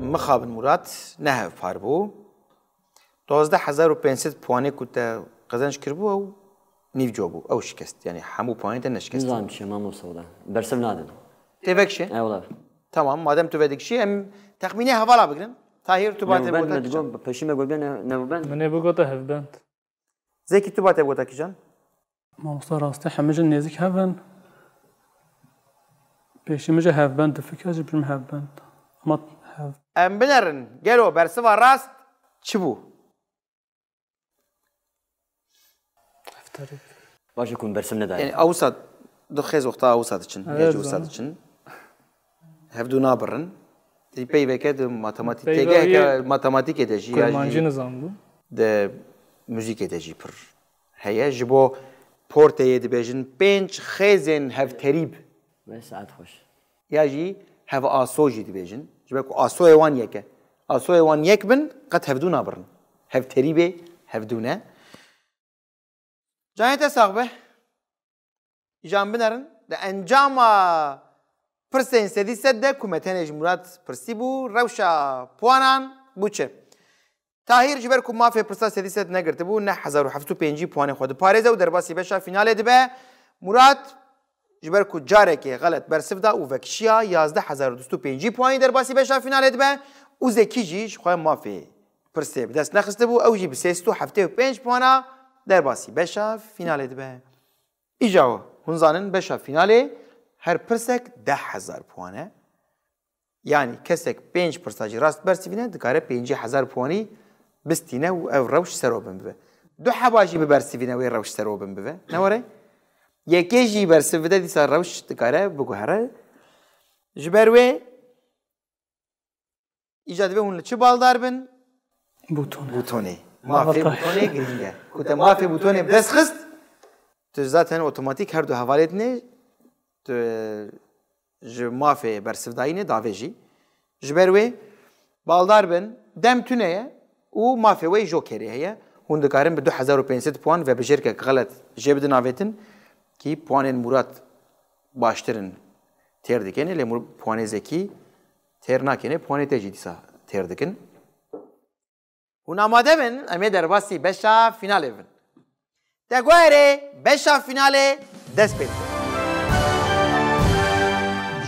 مخابن مراد نه have par بو 12500 پوانه كنت قزنش كربو او نيف جوبو او شكست يعني حمو بوانه ده نشكست نظام شيء ما موصوله برسم نادم تفكشي اي والله تمام ما دام تفدك شيء ام تخميني هفالا بقرن تاهير تبات بوتا تقول بشي ما قول بينا نبوبن من بقطع هفبند زكي تبات بوتا كيجان ماموس راستی همه نزدیک هفن پیشی میشه هف بند فکر از بریم هف بند اما هف ام بنرن گلو برسوا راست چبو باشه کن برسم نداره يعني اوسط دخيز وقتها اوسط için gece اوسط için هفدو نابرن تي بي بكد ماتematik تيجي ماتematik edeci Kurmancı nizam bu. de müzik edeci pır heye jibo porteye dibejin penç xezin hev terib به ساعت خوش ya jî hev aso jî dibêjin ji ber ku asoyê wan yek e asoyê wan yek bin qet hevdû nabirin hev terîbê hevdû ne canê te sax be îjan binerin de encama pirsên sedî sed de ku me tenê ji Murat pirsî bû rewşa puanan bû çi Tahîr ji ber ku mafê pirsa sedî sed negirtibû ne 1705 puanê xwe diparêze û derbasî beşa finalê dibe Murat ji ber ku carekê xelet bersiv da û vekişiya 11205 puanî derbasî beşa finalê dibe û Zekî jî ji xwe mafê pirsê bi dest nexistibû ew jî bi 375 puana derbasî beşa finalê dibe. Îja we hûn zanin beşa finalê her pirsek 10,000 puan e. Yani kesek 5 pirsa jî rast bersivîne dikare 50,000 puanî bistîne û ev rewş serobin bibe. Du heba jî bi bersivîne wê rewş serobin bibe. Ne were? Yekê jî bersiv bide dîsa rewş dikare biguhere. Ji ber wê îja dibe hûn li çi baldar bin? Butonê. Mafê butonê giring e. Ku te mafê butonê bi dest xist tu zaten otomatik her du hevalê dinê tu ji mafê bersivdayînê davê jî. Ji ber wê baldar bin dem tune ye û mafê wê jokerê heye. Hûn dikarin bi 2500 puan ve bijêrkek xelet jê bidin avêtin ki puanên Murat baştirin têr dikin lê puanê Zekî têr nakene puanê te jî dîsa têr dikin. Hûn amade bin em ê derbasî beşa finalê bin. Te guherê beşa finalê dest pê bike.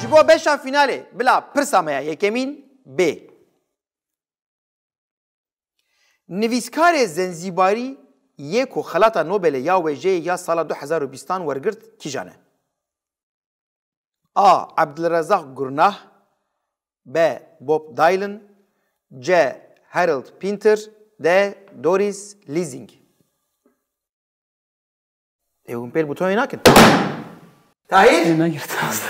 Ji bo beşa finalê bila pirsa me ya yekemîn B. Nivîskarê Zenzibarî yê ku xelata Nobelê ya wêjeyê ya sala 2020 wergirt kîjan e? A. Abdulrezzaq Gurnah B. Bob Dylan C. Harold Pinter D. Doris Lessing hûn pêl butonê nakin. Tahîr? نگرفته است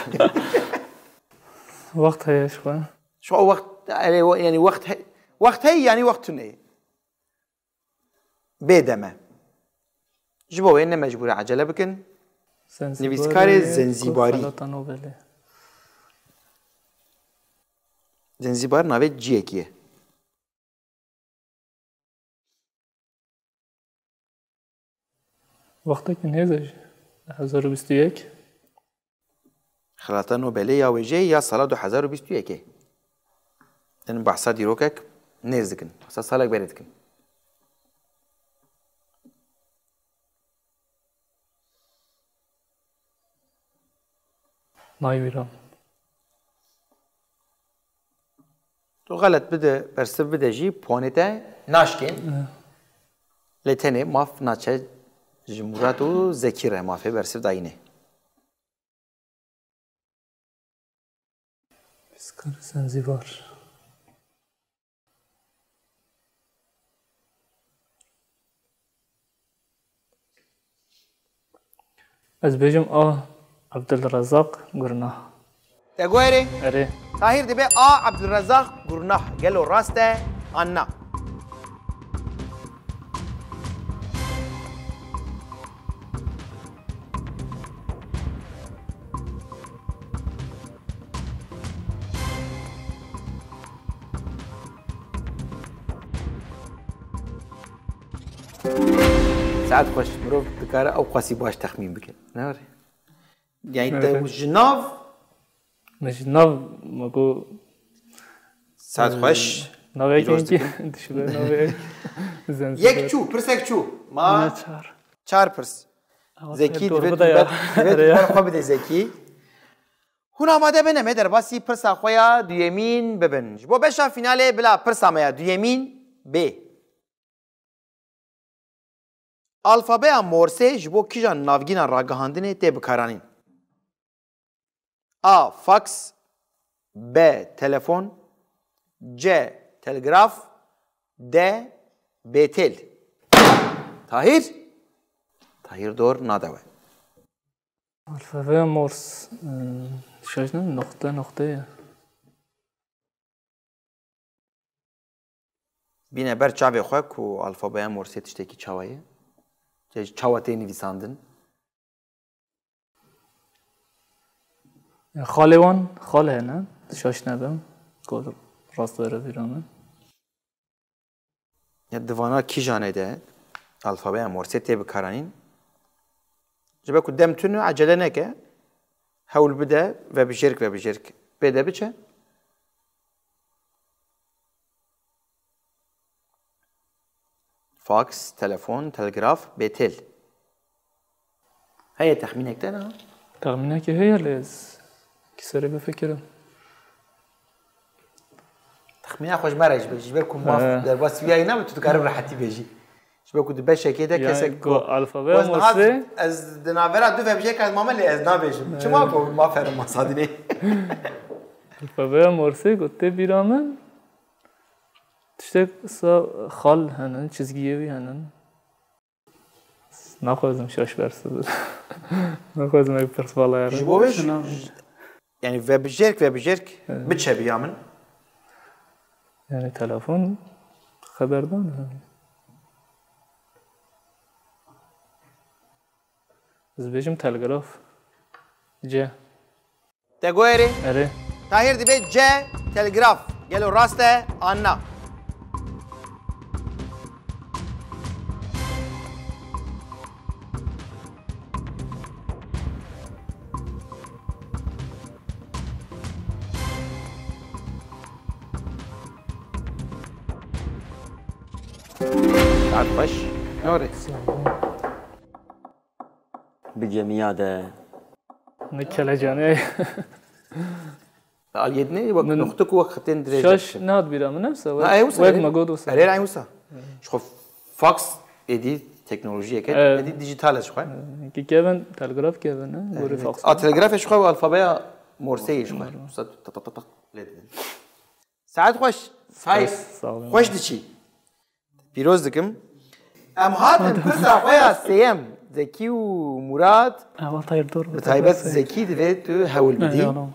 Wagt heye şwe. Şu wekt yani wekt hey yani wekt tune. B deme. Ji bo wê ne mecbûr e acele bikin. Nivîskarê Zenzibarî. Zenzibar navê ciyekî ye. Wextekî nêze jî 2021 Xelata Nobelê ya wêjeyê ya sala 2021 Din behsa dîrokek nêz dikin. Behsa salek berê dikin. nayvîran. Tu xelet bide bersiv bide jî puanê te naşkên. Lê tenê maf naçe ji Murat û Zekî re mafê bersiv dayînê. Nivîskar Zenzibar. Ez bêjim A. Abdulrezzaq Gurnah. Te guherê Erê. Tahîr dibe A. Abdulrezzaq Gurnah gelo rast e an na. ساعت خوش مرۆڤ dikare ew xwesî baş texmîn bike. Ne were? Yani te ji nav Me jî nav me got saet xweş navekî dişibe navê Zenzibar. yek çû pirsek çû ma Çar. çar pirs. Zekî doğru divê da ya. xwe bide Zekî. Hûn amade bin em ê derbasî pirsa xwe ya duyemîn bibin. Ji bo beşa finalê bila pirsa me ya duyemîn B. Alfabeya Morsê ji bo kîjan navgîna ragihandinê tê bikaranîn? A. Faks B. Telefon C. Telgraf D. Bêtêl Tahîr? tahir dor nadewe. Alfabe Morse. Şaşnın nokta. Bine ber çavê xwe ku alfabeya Morsê tiştekî çawa ye. Çawa tê nivîsandin. Xalê wan xal hene. Şaşnebim. Got rast vere bîramın. Ya divana kîjanê de alfabeya Morsê tê bikaranîn. Ji ber ku dem tune acele neke. Hewl bide ve bijêrk bêde biçe. Fax, telefon, telgraf, betel. Heye tahminek de ne? Tahmineke heye lez. Kisere befekirim. Tahmine hoş meraj be. Jiber ku maf derbas viyayı ne tu karib rahati beji. Jiber ku de şekilde kesek go alfabe Morse. Az denavera du ve bijek az mamel az na bejim. Çuma ku mafer masadine. Alfabe Morse gotte bîramın. تشتك خال هنن çizgiye هنن نخوازم شاش برسد نخوازم اك برس بالا يارن جبوش يعني ve bijek biçe biyamın. Yani telefon haberdan Zbejim telgraf C Tegoeri Ere Tahir dibe C telgraf gelo raste anna. عطش نوري بجميع نكلجانه اليدني وقت نختك وقتين درجة شاش ناد بيرام نفسه وقت ما قود وصل عليه عين وصل شوف فاكس ادي تكنولوجيا كده ادي ديجيتال شو كي كيفن تلغراف كيفن غوري فاكس تلغراف شو الفابيا مورسي شو ساعات خوش سايس خوش دشي پیروز دکم ام هاتن پسا خویا سیم زکی و مراد اول تایر دور بتایبت زکی دوید تو هول بدی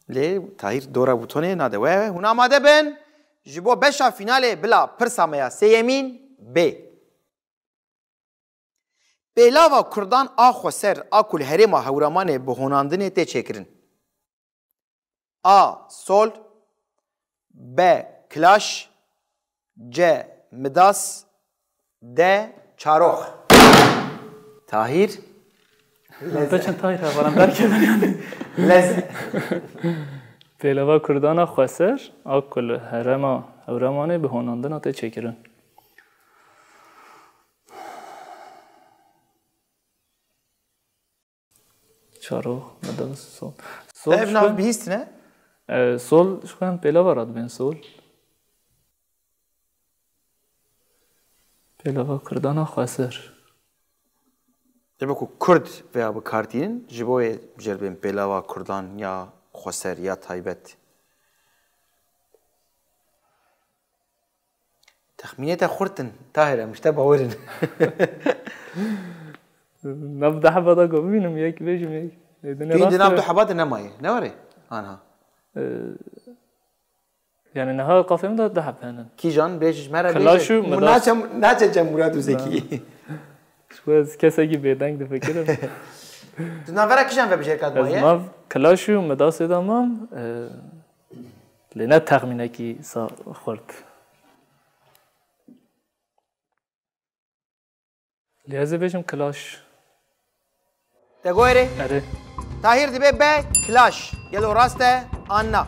لی تایر دورا بوتونه نادوه هنا آماده بن جبو بشا فیناله بلا پرسا میا سیمین بی بیلاوا کردان آخو سر آکل هرما هورامانه بهوناندنه تی چکرن آ سول ب کلاش ج مداس ده چاروخ تاهیر بچن تایر هوارم درکردن یعنی لز پیلوا کردان خسر آکل هرما هورامانه به هوناندن آته چکرن چاروخ مداس سول طيب نعم بيست نه سول شو كان پیلوا راد بین سول پیلوا کردان خسر جبه کو کرد veya bu kartinin jiboye jelbin pelava kurdan ya khoser ya taybet تخمينات خورتن طاهره مش تبع ورن نبدا حبدا قومينم ياك بيجم ياك في نبدا حبدا نماي نوري انا يعني نهار قافم ده دحب هنا كي جان بيج مرا كلاشو ناچ مراد زكي شوز كساگی بدنگ ده فکرم ناورا کیشان و بشرکت مایه ما کلاشو مداس دامم لنا تخمینه کی سا خورد لازم بيجم كلاش تقولي اره طاهر دي بي كلاش يلو راسته انا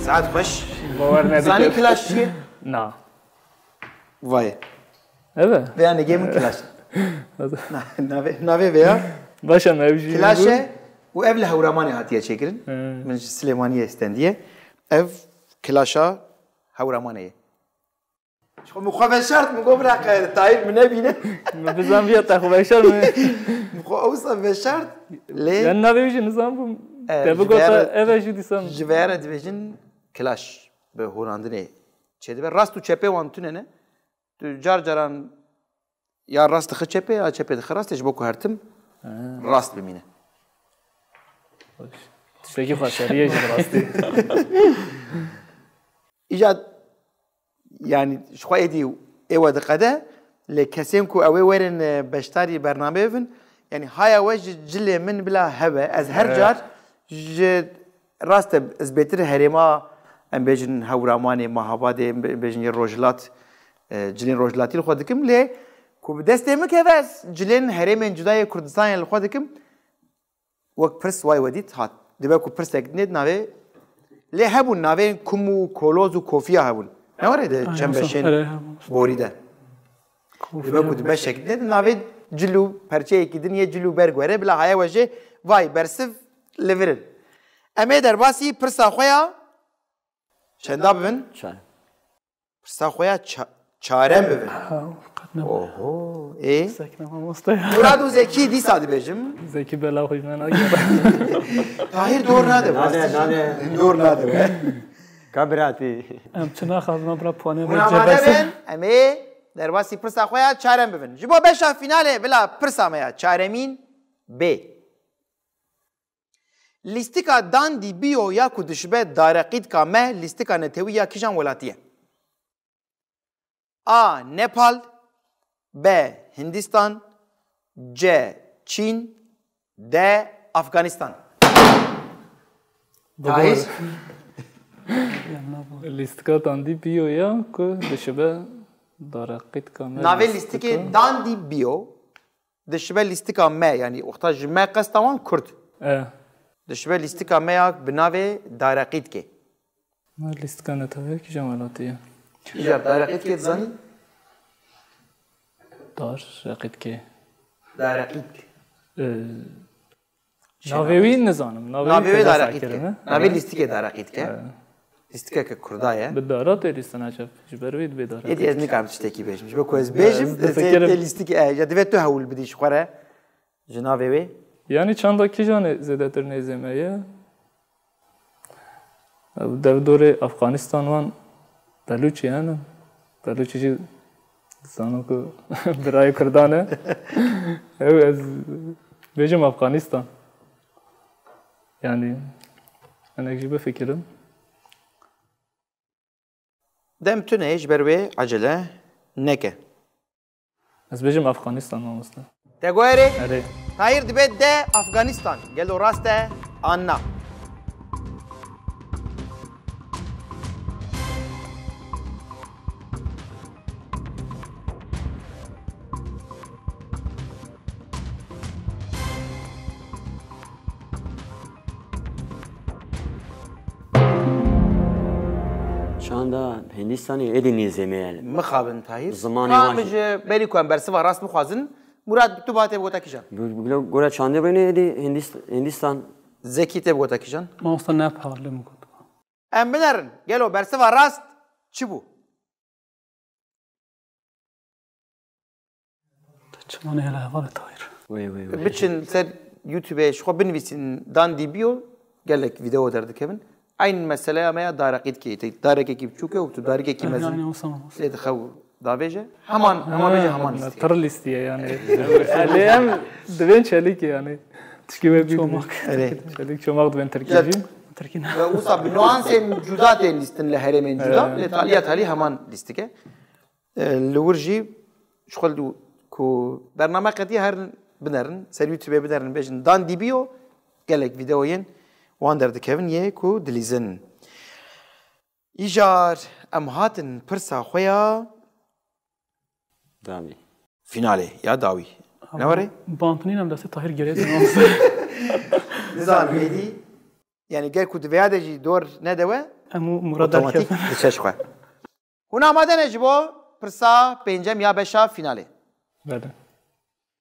ساعد خوش باور زانی کلاش چیه؟ نه وای اوه veya ne game kلاش nave veya باشه مبجی kلاشه و ev هورمانی هاتیه çekirin من سليمانية استندية ev klaşa هورمانية شو مخابل شرط مقوم راق طاير من نبينا بزن بیا تخوبشار من مخو اوصل به شرط ليه یعنی نبیش نظام بوم تبو گفت اوه دیسم جوهر دیویژن کلاش به هوراندنه چه دیوه راست و چپه وان تونه نه تو جار جاران یا راست خ چپه یا چپه خ راستش بکو هرتم راست بمینه تشتکی خاطریه جد راستی ایجاد يعني شو ايدي ايوه دقده لكسيم كو اوي وين بشتري برنامج بن يعني هاي وجه جل من بلا هبه از هر جار راست از بيتر هريما ام بيجن هوراماني مهابادي بيجن روجلات جلين روجلاتي خودكم لي كو بدستم كيفاس جلين هريمن جداي كردستان خودكم وقت برس واي وديت هات دبا كو برس ند ناوي لي هبون ناوي كومو كولوز وكوفيا هبون نورد جنبشين بوريده دبا كو دبشك ند ناوي جلو پرچه کی دنیا جلو برگ وره بلا هاي وجه واي برسف ليفرن امي درباسي پرسا خويا چندا ببن چای پرسا خويا چارم ببن قد نبود اوهو ايه ساكنة ما مستوى مراد و زکی دی سادی بجم زکی بلا خوش من آگه طاهر دور نده ناده دور نده کابراتی ام چنا خازم برا پوانه اونا آماده بن امی در واسی پرسا خویا چارم ببن جبو بشا فیناله بلا پرسا میا چارمین ب لیستیکا دان دی بیو یا کدشبه دارقید کا مه لیستیکا نتوی یا کشان ولاتیه A. Nepal B. Hindistan C. Çin D. Afganistan Tahir لیستکا تاندی بیو یا که دشبه دارقید کامل Nave listike dan di bio Dişbe listika me yani oxta jme qestavan Kurd Dişbe listika me ya binave daraqid ke لیستکا نتوه که جمالاتیه İjar daraqid ke zani دار رقید که Daraqid ناویوی نزانم Nave daraqid ke Nave listike daraqid ke Listike ke Kurdaya به دارات ایریستن عجب جبروید به دارات Edi ez nikam tiştekî bêjim. Ji bo ku ez bêjim, te lîstikê ya divê tu hewil bidî ji xwe re ji navê wê. یعنی چند کی جان زیادتر نزیمه در دور افغانستان وان بلوچی هن بلوچی چی زانو که برای کردانه او از بیجم افغانستان یعنی من اگه بفکرم Dem tu ne ji ber wê acele neke. از بیجم افغانستان مامسته Te guherî اره Tahir dibe de Afganistan. Gelo rast e anna. چاندا هندستانی ایدی نیزمیل Mixabin Tahir. Zamanı Kam var. ji berî ku em bersiva rast mixwazin. Murad tu batê bigota kîjan. بگلو گوره چانده بینه ایدی هندستان Zekî tê bigota kîjan. ما وصل نبحالم كنت Em binerin. Gelo bersiva rast çi bû? تشماني هلا غلط طاير وی وی وی Biçin ser YouTube'e şu xwe binivîsin dan dîbiyo gelek video derdikevin. Aynı mesele ama ya daraqîd ki darekekî biçûk e û tu darekekî mezin. يعني وصل Lê dixew davêje. Heman bêje heman lîstik. تر لیستیه یعنی علی هم دوین چلیکی یعنی تشکی به بیدم چلیک چماق دوین ترکیجی تركينا Ve usta bir nuansên cuda tên lîstin li herêmên cuda. Lê taliya talî heman lîstik e. Li wir jî ji xwe ku bername qetiye her binerin. Ser YouTube'e binerin bêjin dan dîbiyo gelek videoyên wan derdikevin yê ku dilîzin. Îjar em hatin pirsa xwe ya دامی finalê ya dawî. Ne were? بانتنين ام دستي طاهر جريت Nizanim êdî yani gel ku divêya de jî dor nedewe امو مراد otomatik diçe ji xwe. Hûn amade ne ji bo pirsa pêncem ya beşa finalê. بله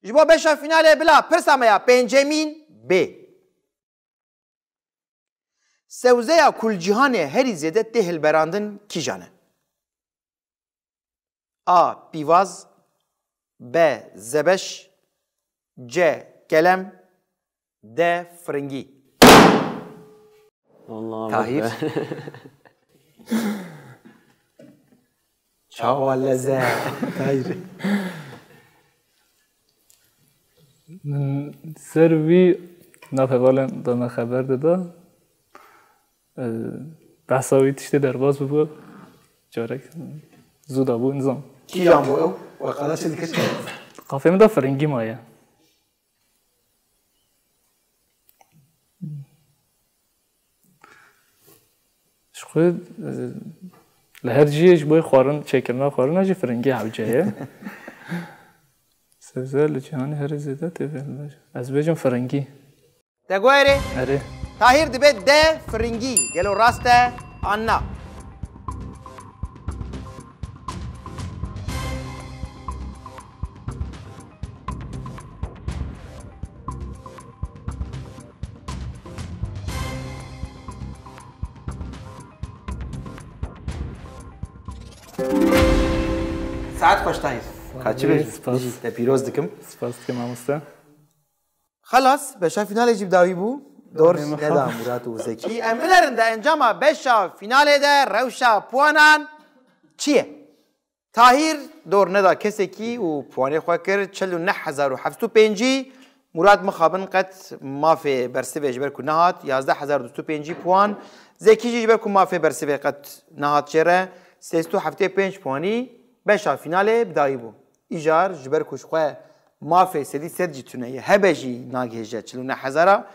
Ji bo beşa finalê bila pirsa me ya pêncemîn B. Sewzeya kulcihanê herî zêde tê hilberandin kîjan e? A. Pivaz B. Zebeş C. Kelem D. Fırıngi. Allah Tahir. Çava leze. Tahir. سر وی نفعالن دام خبر داده بحثاوی تشته درباز ببو جارک زود ابو نظام کی جان بو و قلاش دیگه چه قافه می دا فرنگی مایه خود لهر جیش بای خوارن چکرنا خوارن اجی فرنگی حوجه سبزه جهانی هر زیده تفهم از بجم فرنگی تگویری اره Tahir dibe D. Fırıngi. Gelo raste anna. Saat خوش Tahir. Kaçı bir? Te piroz dikim. سپاس که ماموسته خلاص بشا فینال جیب داوی بو دور ندا مراد و زکی امنرن ده انجام بشا فینال ده روشا پوانان چیه تاهیر دور ندا کسی کی و پوانه خواه کرد 49705 مراد مخابن قد مافی برسیوه جبر کو نهات 11205 پوان زکی جبر کو مافی برسیوه قد نهات چره 375 پوانی بشا فینال بدایی بو ایجار جبر کوش خواه مافی سدی سد جتونه هبجی ناگهجه 49000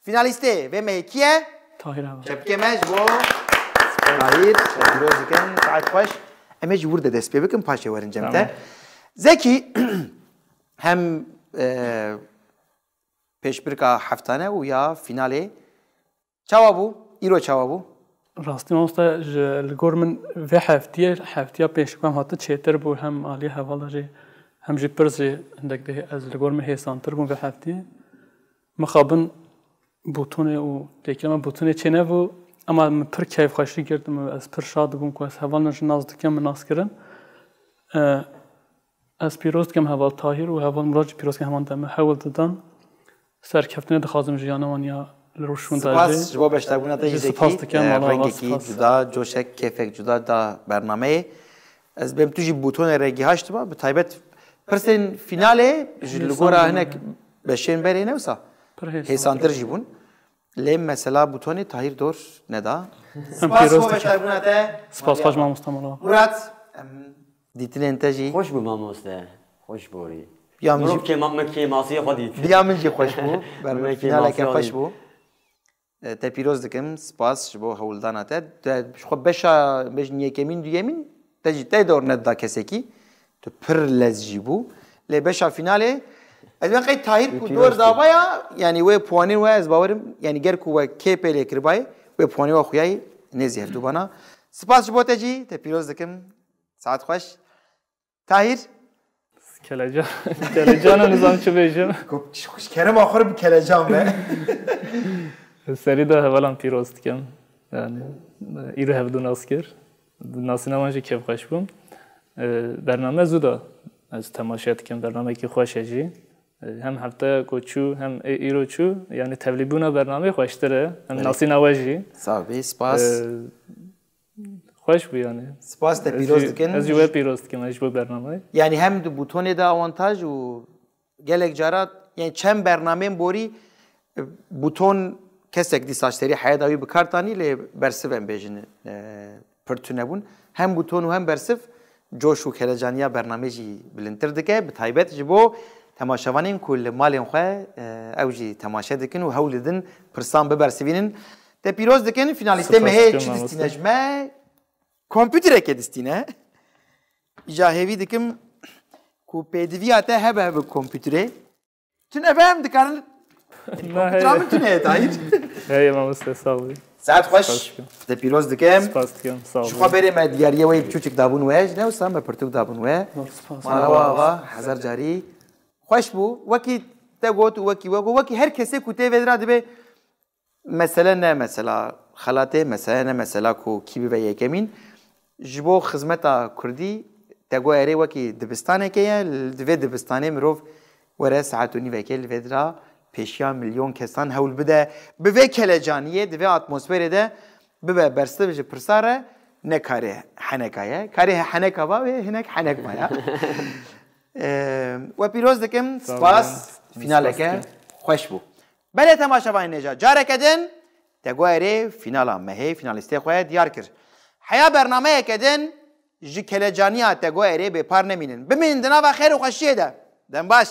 فینالیسته و مهکیه طاهر هم شبکه مج بو طاهر پیروز کن ساعت خوش امج ورده دست بکن پاشه ورن جمته زکی هم پیشبرکا هفتانه و یا فیناله چاوابو ایرو چاوابو راستی ماموستا الگور من و هفتیه پیش کنم حتی چهتر بود هم عالی حوالا جه هم جی پرزی هندک ده از الگور من هیسانتر بود و هفتیه مخابن بوتونه و تکلم بوتونه چه نه و اما من پر کیف خوشی کردم از پر شاد بودم که از حوال نش نازد کم ناز کردن از پیروز کم حوال طاهر و حوال مراد پیروز کم همان دم حوال دادن سر کفتنه دخوازم جیانه وانیا لروشون داده سپاس جواب اشتبونه تا زکی رنگی کی جدا جوشک کیفک جدا دا برنامه از بهم توجی بوتون رنگی هاشت با به تایبت پرسن فیناله جلگورا هناك بشين بري نوسا هيسانتر جيبون لم مثلا بوتوني طاهر دور ندا سپاس هو بشتربوناته سپاس خوش ما مستملا مراد دیتن انتاجی خوش بو ماموسته خوش بوری بیام مرو که ماسی خودید بیام جی خوش بو برنامه فینال که خوش بو تا پیروز دکم سپاس بو هولداناته خو بشا بش نیکمین دویمین تجی تا دور ندا کسی کی تو پر لزجی بو لبشا فیناله از من قید طاهر کو دور دابایا یعنی و پوانی و از باورم یعنی گر کو و کیپل کربای و پوانی و خویای نزیه تو بنا سپاس بوده جی تا پیروز دکم ساعت خوش طاهر کلجان نظام چه بیشم خوش کرم آخر به کلجان به سری ده حوالم پیروز دکم یعنی ایرو هفدون اسکر ناسی نمانجی کیف خوش بوم برنامه زودا از تماشات کم برنامه کی خوشه جی هم هفته کوچو هم ایرو چو یعنی تبلیغونه برنامه خوشتره هم ناسی نواجی صافی سپاس خوش بو یعنی سپاس تا پیروز دکن از جواب پیروز کم از جواب برنامه یعنی هم دو بوتون دا آوانتاژ و گلک جارات یعنی چند برنامه بوری بوتون کسک دی ساشتری حیات آوی بکارتانی لی برسف هم بیجن پرتونه بون هم بوتون و هم برسف جوش و کلجانیا برنامه جی بلندتر دکه به تایبت جبو تماشاوانین کل مالین خواه اوجی تماشا دکن و هول دن پرسان ببرسوینن تا پیروز دکن فینالیسته مهی چی دستینه جمع کامپیوتره که دستینه ایجا هیوی دکم کو پیدویاته هبه هبه کامپیوتره تون افهم دکارن کامپیوترامن تونه تایید هی ما مستساوی ساعت خوش تا پیروز دکم سپاس کم ساوی شو بریم دیاریه وی بچوچک دابون ویج نه وسام بپرتو دابون وی مالا آقا هزار جاری خوش بو وکی تگوت وکی هر کسی کوته ودرا دبه مثلا نه مثلا خلاته مثلا نه مثلا کو کی به یکمین جبو خدمت کردی تگو اره وکی دبستانه که دوی دبستانه مروف وره ساعت و نیوه که الویدرا پیشیا میلیون کسان هول بده به کلجانیه دوی اتمسفر ده ببه برسته بشه پرساره نکاره حنکایه کاری حنکا با هنک حنک مایا و پیروز دکم سپاس فیناله که خوش بو بله تماشاوان نجا جاره کدن تگو اره فینالا مهی فینالیسته خواه دیار کر حیا برنامه کدن جی کلجانیه تگو اره به پار نمینن بمین دنا و خیر و خوشیه ده دن باش